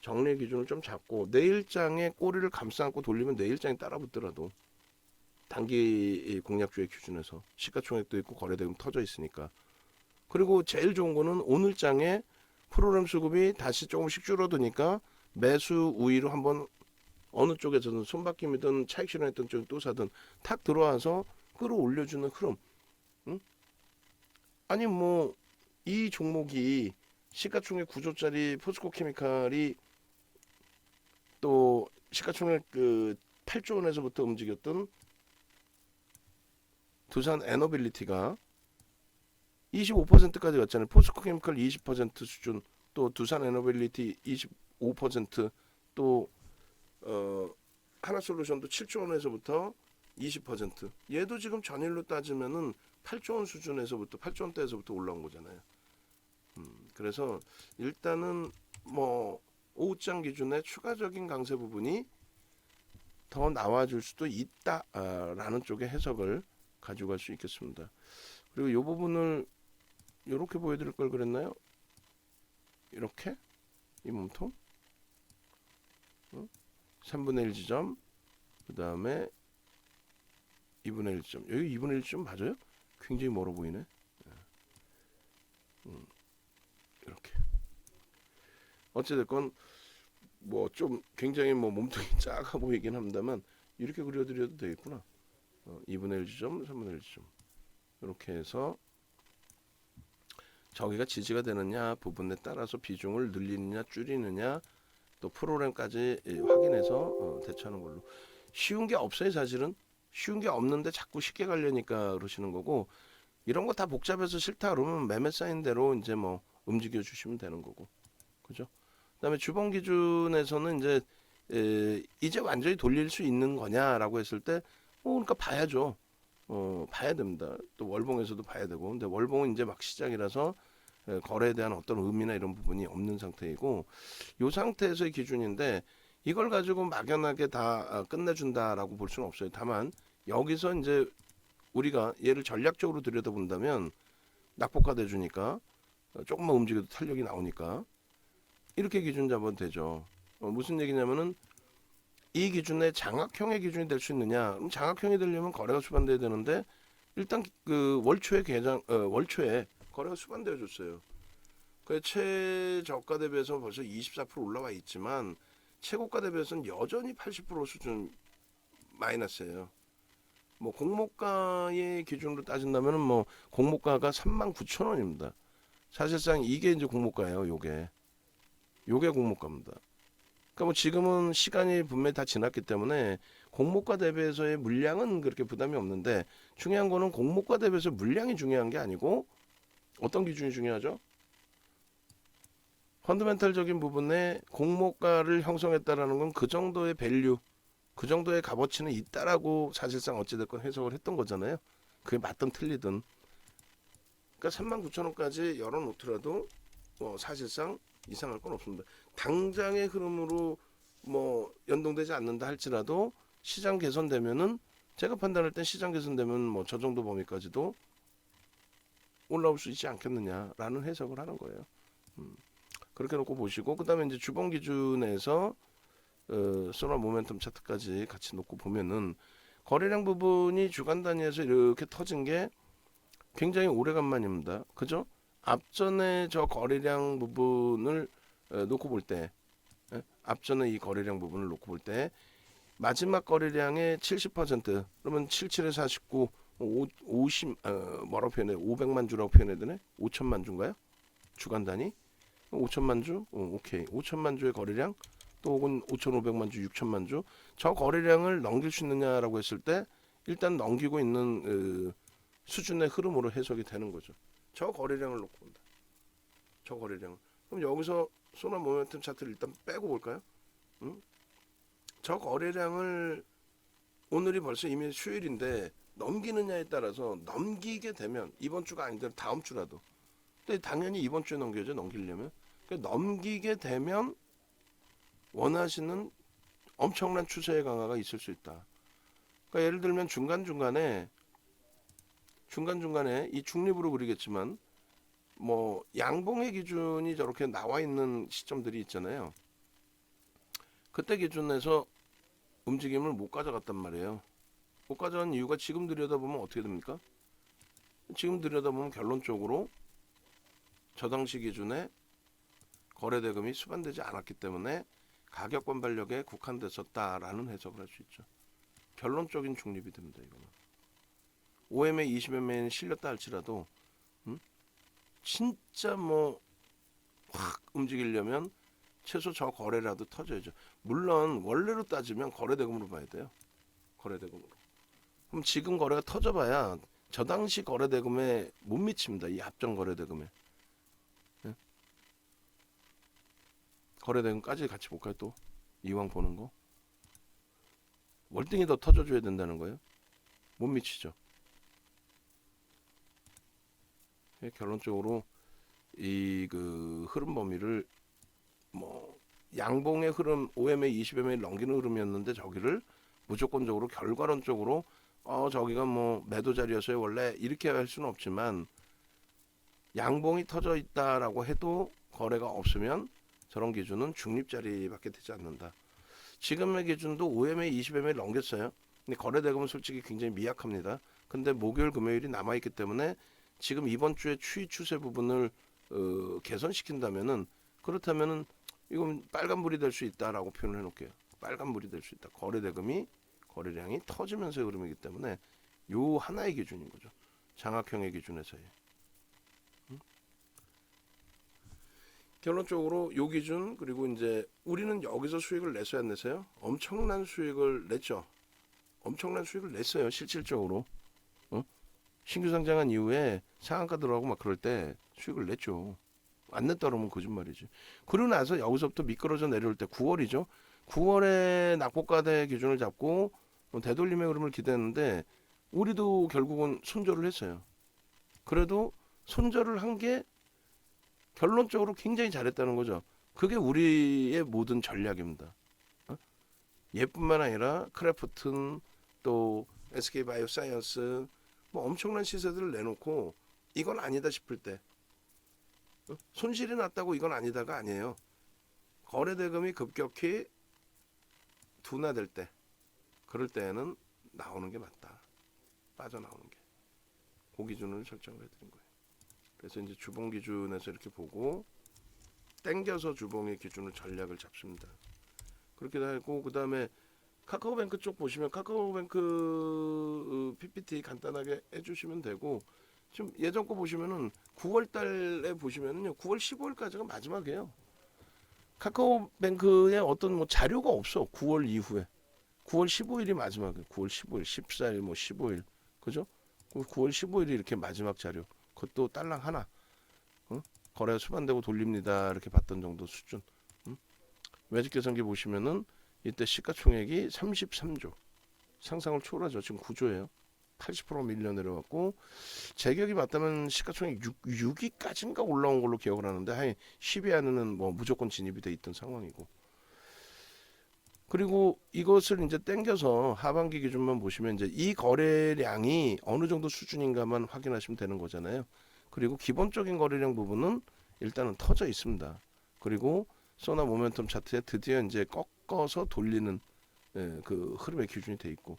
정리 기준을 좀 잡고 내일장에 꼬리를 감싸 안고 돌리면 내일장이 따라 붙더라도 단기 공략주의 기준에서 시가총액도 있고 거래대금 터져 있으니까. 그리고 제일 좋은 거는 오늘장에 프로그램 수급이 다시 조금씩 줄어드니까 매수 우위로 한번 어느 쪽에서든 손바뀜이든 차익 실현했던 쪽에 또 사든 탁 들어와서 끌어올려주는 흐름. 응? 아니 뭐 이 종목이 시가총액 9조짜리 포스코 케미칼이 또 시가총액 그 8조 원에서부터 움직였던 두산 에너빌리티가 25%까지 갔잖아요. 포스코 케미칼 20% 수준, 또 두산 에너빌리티 25%, 또 하나솔루션도 7조 원에서부터 20%. 얘도 지금 전일로 따지면은 8조 원 수준에서부터 8조 원대에서부터 올라온 거잖아요. 그래서 일단은 뭐 오후장 기준에 추가적인 강세 부분이 더 나와줄 수도 있다라는 쪽의 해석을 가지고 갈 수 있겠습니다. 그리고 이 부분을 이렇게 보여드릴 걸 그랬나요? 이렇게 이 몸통 3분의 1 지점, 그 다음에 2분의 1 지점. 여기 2분의 1 지점 맞아요? 굉장히 멀어 보이네. 이렇게. 어찌됐건 뭐 좀 굉장히 뭐 몸통이 작아 보이긴 합니다만 이렇게 그려드려도 되겠구나. 2분의 1 지점, 3분의 1 지점. 이렇게 해서 저기가 지지가 되느냐 부분에 따라서 비중을 늘리느냐 줄이느냐 또 프로그램까지 확인해서 대처하는 걸로. 쉬운 게 없어요. 사실은 쉬운 게 없는데 자꾸 쉽게 가려니까 그러시는 거고, 이런 거 다 복잡해서 싫다 그러면 매매 사인 대로 이제 뭐 움직여 주시면 되는 거고, 그죠? 그다음에 주봉 기준에서는 이제 완전히 돌릴 수 있는 거냐라고 했을 때 그러니까 봐야죠. 봐야 됩니다. 또 월봉에서도 봐야 되고. 근데 월봉은 이제 막 시작이라서 거래에 대한 어떤 의미나 이런 부분이 없는 상태이고, 이 상태에서의 기준인데 이걸 가지고 막연하게 다 끝내준다라고 볼 수는 없어요. 다만 여기서 이제 우리가 얘를 전략적으로 들여다본다면 낙폭화돼 주니까 조금만 움직여도 탄력이 나오니까 이렇게 기준 잡아도 되죠. 무슨 얘기냐면은 이 기준에 장악형의 기준이 될 수 있느냐? 그럼 장악형이 되려면 거래가 수반돼야 되는데 일단 그 월초에 거래가 수반되어 줬어요. 그 최저가 대비해서 벌써 24% 올라와 있지만 최고가 대비해서는 여전히 80% 수준 마이너스예요. 뭐 공모가의 기준으로 따진다면은 뭐 공모가가 39,000원입니다. 사실상 이게 이제 공모가예요. 요게 공모가입니다. 그러니까 뭐 지금은 시간이 분명히 다 지났기 때문에 공모가 대비해서의 물량은 그렇게 부담이 없는데 중요한 거는 공모가 대비해서 물량이 중요한 게 아니고 어떤 기준이 중요하죠? 펀더멘탈적인 부분에 공모가를 형성했다라는 건 그 정도의 밸류, 그 정도의 값어치는 있다라고 사실상 어찌됐건 해석을 했던 거잖아요. 그게 맞든 틀리든. 그러니까 39,000원까지 열어놓더라도 뭐 사실상 이상할 건 없습니다. 당장의 흐름으로 뭐 연동되지 않는다 할지라도 시장 개선되면은 제가 판단할 땐 시장 개선되면 뭐 저 정도 범위까지도 올라올 수 있지 않겠느냐라는 해석을 하는 거예요. 그렇게 놓고 보시고 그다음에 이제 주봉 기준에서 소나 모멘텀 차트까지 같이 놓고 보면은 거래량 부분이 주간 단위에서 이렇게 터진 게 굉장히 오래간만입니다. 그죠? 앞전에 저 거래량 부분을 놓고 볼 때, 앞전에 이 거래량 부분을 놓고 볼 때 마지막 거래량의 70% 그러면 77에 49, 50 뭐라고 표현해? 500만 주라고 표현해야 되네? 5천만 주인가요? 주간 단위? 5천만 주? 오케이. 5천만 주의 거래량 또 혹은 5,500만 주, 6천만 주. 저 거래량을 넘길 수 있느냐라고 했을 때 일단 넘기고 있는 수준의 흐름으로 해석이 되는 거죠. 저 거래량을 놓고 본다. 저 거래량. 그럼 여기서 소나 모멘텀 차트를 일단 빼고 볼까요? 응? 저 거래량을 오늘이 벌써 이미 수요일인데 넘기느냐에 따라서 넘기게 되면 이번 주가 아니더라도 다음 주라도 근데 당연히 이번 주에 넘겨야죠. 넘기려면 그러니까 넘기게 되면 원하시는 엄청난 추세의 강화가 있을 수 있다. 그러니까 예를 들면 중간중간에 이 중립으로 그리겠지만 뭐 양봉의 기준이 저렇게 나와 있는 시점들이 있잖아요. 그때 기준에서 움직임을 못 가져갔단 말이에요. 못 가져간 이유가 지금 들여다보면 어떻게 됩니까? 지금 들여다보면 결론적으로 저 당시 기준에 거래대금이 수반되지 않았기 때문에 가격 반발력에 국한됐었다라는 해석을 할 수 있죠. 결론적인 중립이 됩니다. 이거는. OMA 20MA는 실렸다 할지라도 진짜 뭐 확 움직이려면 최소 저 거래라도 터져야죠. 물론 원래로 따지면 거래대금으로 봐야 돼요. 거래대금으로. 그럼 지금 거래가 터져봐야 저 당시 거래대금에 못 미칩니다. 이 합정 거래대금에. 예? 거래대금까지 같이 볼까요 또? 이왕 보는 거. 월등히 더 터져줘야 된다는 거예요. 못 미치죠. 예, 결론적으로 이 그 흐름 범위를 뭐 양봉의 흐름 OMA 20MA 넘기는 흐름이었는데 저기를 무조건적으로 결과론적으로 저기가 뭐 매도 자리였어요 원래 이렇게 할 수는 없지만 양봉이 터져 있다라고 해도 거래가 없으면 저런 기준은 중립 자리밖에 되지 않는다. 지금의 기준도 OMA 20MA 넘겼어요. 근데 거래 대금은 솔직히 굉장히 미약합니다. 근데 목요일 금요일이 남아있기 때문에 지금 이번 주에 추이 추세 부분을 개선시킨다면은 그렇다면은 이건 빨간불이 될 수 있다라고 표현을 해놓을게요. 빨간불이 될 수 있다. 거래 대금이 거래량이 터지면서의 흐름이기 때문에 요 하나의 기준인 거죠. 장악형의 기준에서의. 결론적으로 요 기준 그리고 이제 우리는 여기서 수익을 냈어야 안 냈어요? 엄청난 수익을 냈죠. 엄청난 수익을 냈어요. 실질적으로. 신규 상장한 이후에 상한가 들어가고 막 그럴 때 수익을 냈죠. 안 냈다 그러면 거짓말이지. 그러고 나서 여기서부터 미끄러져 내려올 때 9월이죠. 9월에 낙폭가대 기준을 잡고 되돌림의 흐름을 기대했는데 우리도 결국은 손절을 했어요. 그래도 손절을 한 게 결론적으로 굉장히 잘했다는 거죠. 그게 우리의 모든 전략입니다. 얘뿐만 아니라 크래프튼 또 SK바이오사이언스 뭐 엄청난 시세들을 내놓고 이건 아니다 싶을 때 손실이 났다고 이건 아니다가 아니에요. 거래대금이 급격히 둔화될 때 그럴 때에는 나오는 게 맞다. 빠져나오는 게. 그 기준을 설정을 해드린 거예요. 그래서 이제 주봉 기준에서 이렇게 보고 땡겨서 주봉의 기준을 전략을 잡습니다. 그렇게 하고 그 다음에 카카오뱅크 쪽 보시면 카카오뱅크 PPT 간단하게 해주시면 되고 지금 예전 거 보시면은 9월 달에 보시면은요 9월 15일까지가 마지막이에요. 카카오뱅크에 어떤 뭐 자료가 없어. 9월 이후에 9월 15일이 마지막이에요. 9월 15일, 14일, 뭐 15일, 그죠? 9월 15일이 이렇게 마지막 자료. 그것도 딸랑 하나. 어? 거래가 수반되고 돌립니다. 이렇게 봤던 정도 수준. 매직 계산기 보시면은 이때 시가총액이 33조. 상상을 초월하죠. 지금 9조예요. 80% 밀려 내려갔고 제격이 맞다면 시가총액 6위까지인가 올라온 걸로 기억을 하는데 한 10위 안에는 뭐 무조건 진입이 돼 있던 상황이고 그리고 이것을 이제 땡겨서 하반기 기준만 보시면 이제 이 거래량이 어느 정도 수준인가만 확인하시면 되는 거잖아요. 그리고 기본적인 거래량 부분은 일단은 터져 있습니다. 그리고 소나 모멘텀 차트에 드디어 이제 꺾어서 돌리는 그 흐름의 기준이 돼 있고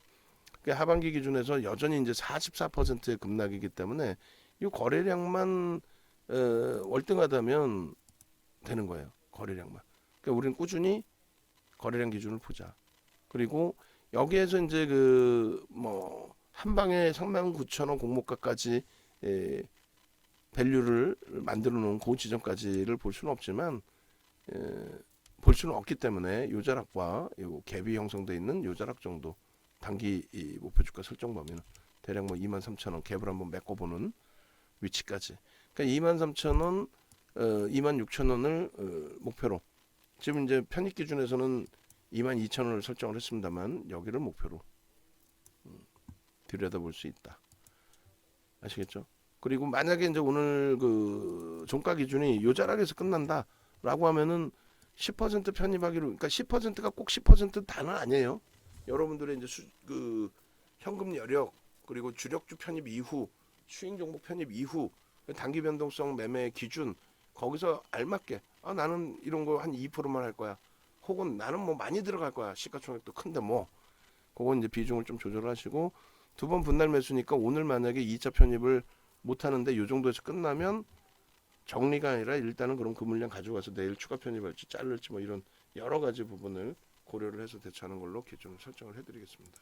하반기 기준에서 여전히 이제 44%의 급락이기 때문에 이 거래량만 월등하다면 되는 거예요. 거래량만. 그러니까 우리는 꾸준히 거래량 기준을 보자. 그리고 여기에서 이제 그 뭐 한방에 39,000원 공모가까지 밸류를 만들어 놓은 그 지점까지를 볼 수는 없지만 볼 수는 없기 때문에 요자락과 요 갭이 형성돼 있는 요자락 정도 단기 이 목표 주가 설정 범위는 대략 뭐 23,000원 갭을 한번 메꿔보는 위치까지. 그러니까 23,000원, 26,000원을 목표로. 지금 이제 편입 기준에서는 22,000원을 설정을 했습니다만 여기를 목표로 들여다볼 수 있다. 아시겠죠? 그리고 만약에 이제 오늘 그 종가 기준이 요자락에서 끝난다라고 하면은 10% 편입하기로, 그러니까 10%가 꼭 10% 다는 아니에요. 여러분들의 이제 그 현금 여력 그리고 주력주 편입 이후 수익 종목 편입 이후 단기 변동성 매매 기준 거기서 알맞게 나는 이런 거 한 2%만 할 거야. 혹은 나는 뭐 많이 들어갈 거야. 시가총액도 큰데 뭐 그건 이제 비중을 좀 조절하시고 두 번 분할 매수니까 오늘 만약에 2차 편입을 못 하는데 이 정도에서 끝나면 정리가 아니라 일단은 그럼 그 물량 가져가서 내일 추가 편입할지 자를지 뭐 이런 여러 가지 부분을 고려를 해서 대처하는 걸로 기준을 설정을 해드리겠습니다.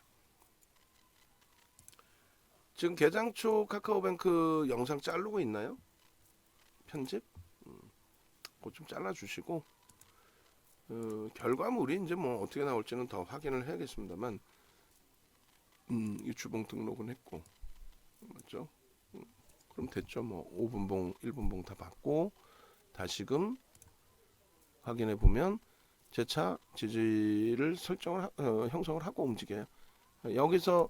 지금 개장 초 카카오뱅크 영상 자르고 있나요? 편집? 그거 좀 잘라주시고 결과물이 이제 뭐 어떻게 나올지는 더 확인을 해야겠습니다만 유추봉 등록은 했고 맞죠? 그럼 됐죠. 뭐 5분봉, 1분봉 다 받고 다시금 확인해 보면 재차 지지를 설정을 형성을 하고 움직여요. 여기서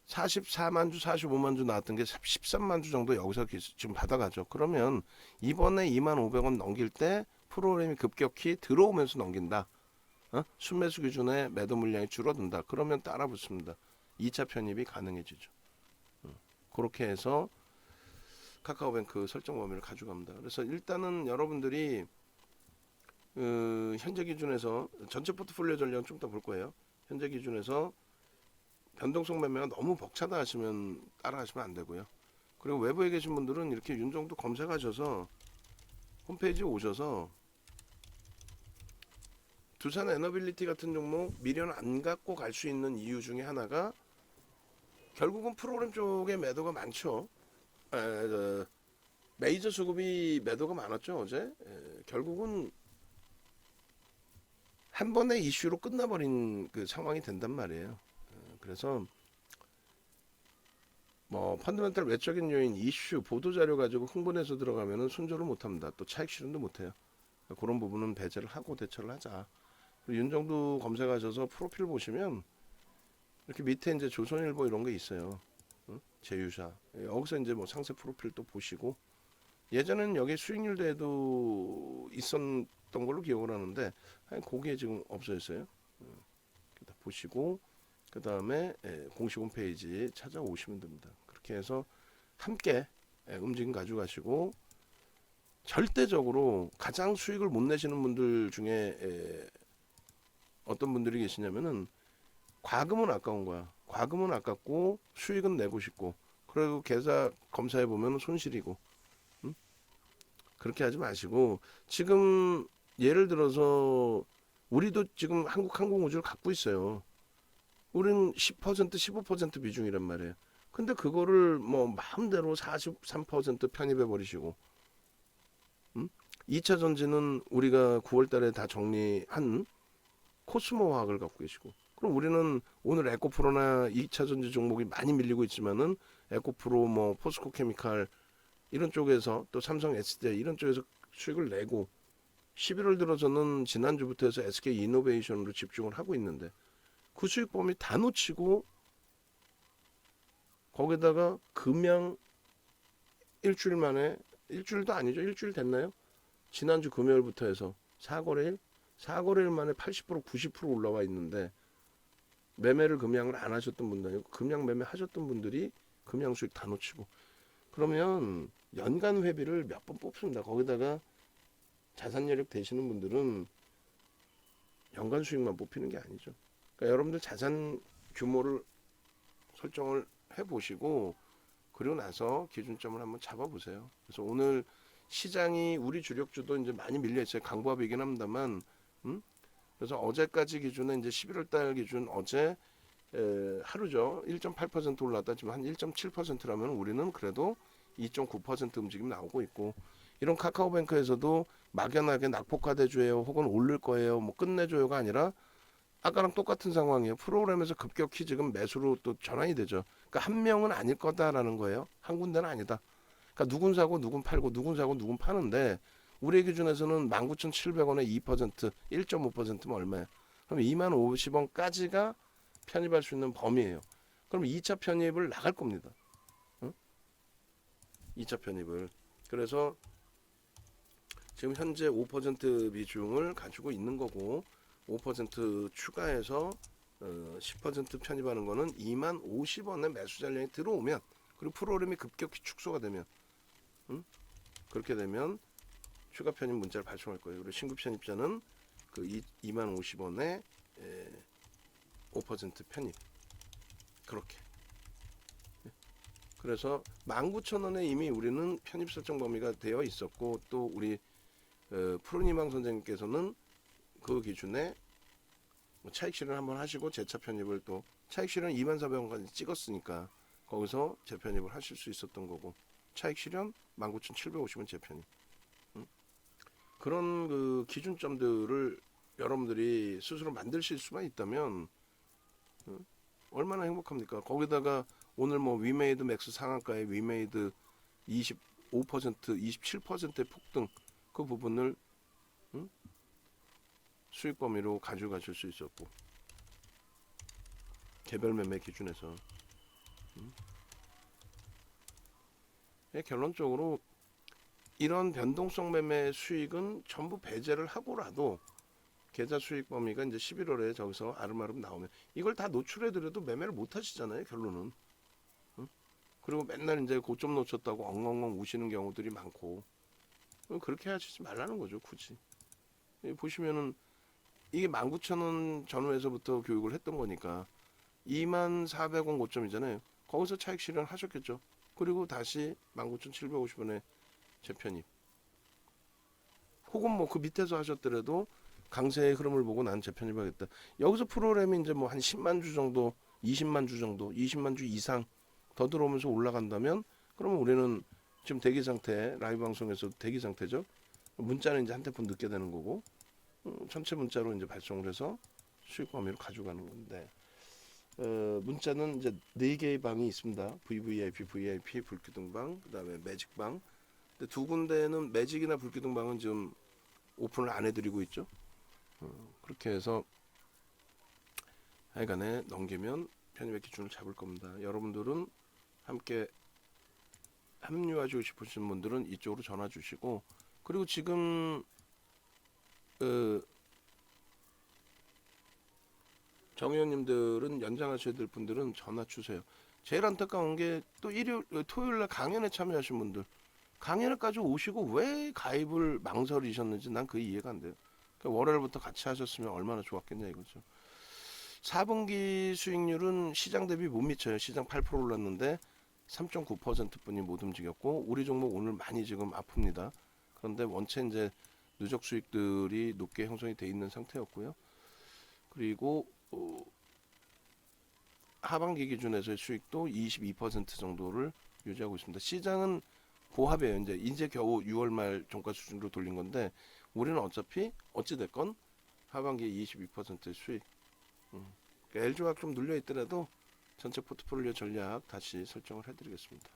44만 주, 45만 주 나왔던 게 13만 주 정도 여기서 지금 받아가죠. 그러면 이번에 25,000원 넘길 때 프로그램이 급격히 들어오면서 넘긴다. 순매수 기준의 매도 물량이 줄어든다. 그러면 따라 붙습니다. 2차 편입이 가능해지죠. 그렇게 해서 카카오뱅크 설정 범위를 가져갑니다. 그래서 일단은 여러분들이 현재 기준에서 전체 포트폴리오 전략은 좀 더 볼 거예요. 현재 기준에서 변동성 매매가 너무 벅차다 하시면 따라 하시면 안 되고요. 그리고 외부에 계신 분들은 이렇게 윤정도 검색하셔서 홈페이지에 오셔서 두산 에너빌리티 같은 종목 미련 안 갖고 갈 수 있는 이유 중에 하나가 결국은 프로그램 쪽에 매도가 많죠. 메이저 수급이 매도가 많았죠 어제. 결국은 한 번의 이슈로 끝나버린 그 상황이 된단 말이에요. 그래서 뭐 펀더멘탈 외적인 요인, 이슈, 보도 자료 가지고 흥분해서 들어가면은 순조를 못합니다. 또 차익 실현도 못해요. 그런 부분은 배제를 하고 대처를 하자. 윤정도 검색하셔서 프로필 보시면 이렇게 밑에 이제 조선일보 이런 게 있어요. 제휴사. 여기서 이제 뭐 상세 프로필도 보시고 예전에는 여기 수익률대도 있었던 걸로 기억을 하는데 거기에 지금 없어졌어요. 보시고 그 다음에 공식 홈페이지 찾아오시면 됩니다. 그렇게 해서 함께 움직임 가져가시고 절대적으로 가장 수익을 못 내시는 분들 중에 어떤 분들이 계시냐면은 과금은 아까운 거야. 과금은 아깝고 수익은 내고 싶고 그리고 계좌 검사해 보면 손실이고 그렇게 하지 마시고 지금 예를 들어서 우리도 지금 한국항공우주를 갖고 있어요. 우리는 10% 15% 비중이란 말이에요. 근데 그거를 뭐 마음대로 43% 편입해 버리시고 2차 전지는 우리가 9월 달에 다 정리한 코스모 화학을 갖고 계시고 그럼 우리는 오늘 에코프로나 2차 전지 종목이 많이 밀리고 있지만은 에코프로 뭐 포스코 케미칼 이런 쪽에서 또 삼성 SDI 이런 쪽에서 수익을 내고 11월 들어서는 지난주부터 해서 SK 이노베이션으로 집중을 하고 있는데 그 수익 범위 다 놓치고 거기다가 금양 일주일 만에 일주일도 아니죠. 일주일 됐나요? 지난주 금요일부터 해서 사거래일 만에 80% 90% 올라와 있는데 매매를 금양을 안 하셨던 분들 금양 매매 하셨던 분들이 금양 수익 다 놓치고 그러면 연간 회비를 몇 번 뽑습니다. 거기다가 자산 여력 되시는 분들은 연간 수익만 뽑히는 게 아니죠. 그러니까 여러분들 자산 규모를 설정을 해보시고 그리고 나서 기준점을 한번 잡아보세요. 그래서 오늘 시장이 우리 주력주도 이제 많이 밀려 있어요. 강보합이긴 합니다만, 그래서 어제까지 기준에 이제 11월 달 기준 어제 하루죠. 1.8% 올랐다 지금 한 1.7%라면 우리는 그래도 2.9% 움직임 나오고 있고 이런 카카오뱅크에서도 막연하게 낙폭과대주예요 혹은 오를 거예요 뭐 끝내줘요가 아니라 아까랑 똑같은 상황이에요. 프로그램에서 급격히 지금 매수로 또 전환이 되죠. 그러니까 한 명은 아닐 거다라는 거예요. 한 군데는 아니다. 그러니까 누군 사고 누군 팔고 누군 사고 누군 파는데 우리 기준에서는 19,700원에 2% 1.5%면 얼마야? 그럼 20,050원까지가 편입할 수 있는 범위예요. 그럼 2차 편입을 나갈 겁니다. 응? 2차 편입을. 그래서 지금 현재 5% 비중을 가지고 있는 거고 5% 추가해서 10% 편입하는 거는 20,050원에 매수 잔량이 들어오면 그리고 프로그램이 급격히 축소가 되면 그렇게 되면 추가 편입 문자를 발송할 거예요. 그리고 신규 편입자는 그 20,050원에 5% 편입 그렇게. 그래서 19,000원에 이미 우리는 편입 설정 범위가 되어 있었고 또 우리 프로니망 선생님께서는 그 기준에 차익 실현 한번 하시고 재차 편입을 또 차익 실현 24,000원까지 찍었으니까 거기서 재편입을 하실 수 있었던 거고 차익 실현 19,750원 재편입. 그런 그 기준점들을 여러분들이 스스로 만드실 수만 있다면 얼마나 행복합니까? 거기다가 오늘 뭐 위메이드 맥스 상한가에 위메이드 25% 27%의 폭등 그 부분을 수익 범위로 가져가실 수 있었고 개별 매매 기준에서 결론적으로 이런 변동성 매매 수익은 전부 배제를 하고라도 계좌 수익 범위가 이제 11월에 저기서 아름아름 나오면 이걸 다 노출해드려도 매매를 못 하시잖아요. 결론은. 그리고 맨날 이제 고점 놓쳤다고 엉엉엉 우시는 경우들이 많고 그렇게 하시지 말라는 거죠. 굳이. 보시면은 이게 19,000원 전후에서부터 교육을 했던 거니까 24,000원 고점이잖아요. 거기서 차익 실현 하셨겠죠. 그리고 다시 19,750원에 재편입. 혹은 뭐 그 밑에서 하셨더라도 강세의 흐름을 보고 난 재편입하겠다. 여기서 프로그램이 이제 뭐 한 10만 주 정도, 20만 주 정도, 20만 주 이상 더 들어오면서 올라간다면 그러면 우리는 지금 대기 상태, 라이브 방송에서 대기 상태죠. 문자는 이제 한 테푼 늦게 되는 거고 전체 문자로 이제 발송을 해서 수익 범위로 가져가는 건데 문자는 이제 4개의 방이 있습니다. VVIP, VIP, 불기둥방, 그다음에 매직방. 근데 두 군데는 매직이나 불기둥방은 지금 오픈을 안 해드리고 있죠. 그렇게 해서 하여간에 넘기면 편입의 기준을 잡을 겁니다. 여러분들은 함께 합류하시고 싶으신 분들은 이쪽으로 전화 주시고 그리고 지금 정의원님들은 연장하셔야 될 분들은 전화 주세요. 제일 안타까운 게 또 토요일날 강연에 참여하신 분들 강연에까지 오시고 왜 가입을 망설이셨는지 난 그게 이해가 안 돼요. 그러니까 월요일부터 같이 하셨으면 얼마나 좋았겠냐 이거죠. 4분기 수익률은 시장 대비 못 미쳐요. 시장 8% 올랐는데 3.9%뿐이 못 움직였고 우리 종목 오늘 많이 지금 아픕니다. 그런데 원체 이제 누적 수익들이 높게 형성이 돼 있는 상태였고요. 그리고 하반기 기준에서의 수익도 22% 정도를 유지하고 있습니다. 시장은 보합이에요. 이제 겨우 6월 말 종가 수준으로 돌린 건데 우리는 어차피 어찌 됐건 하반기에 22%의 수익. LG화학 좀 눌려 있더라도 전체 포트폴리오 전략 다시 설정을 해드리겠습니다.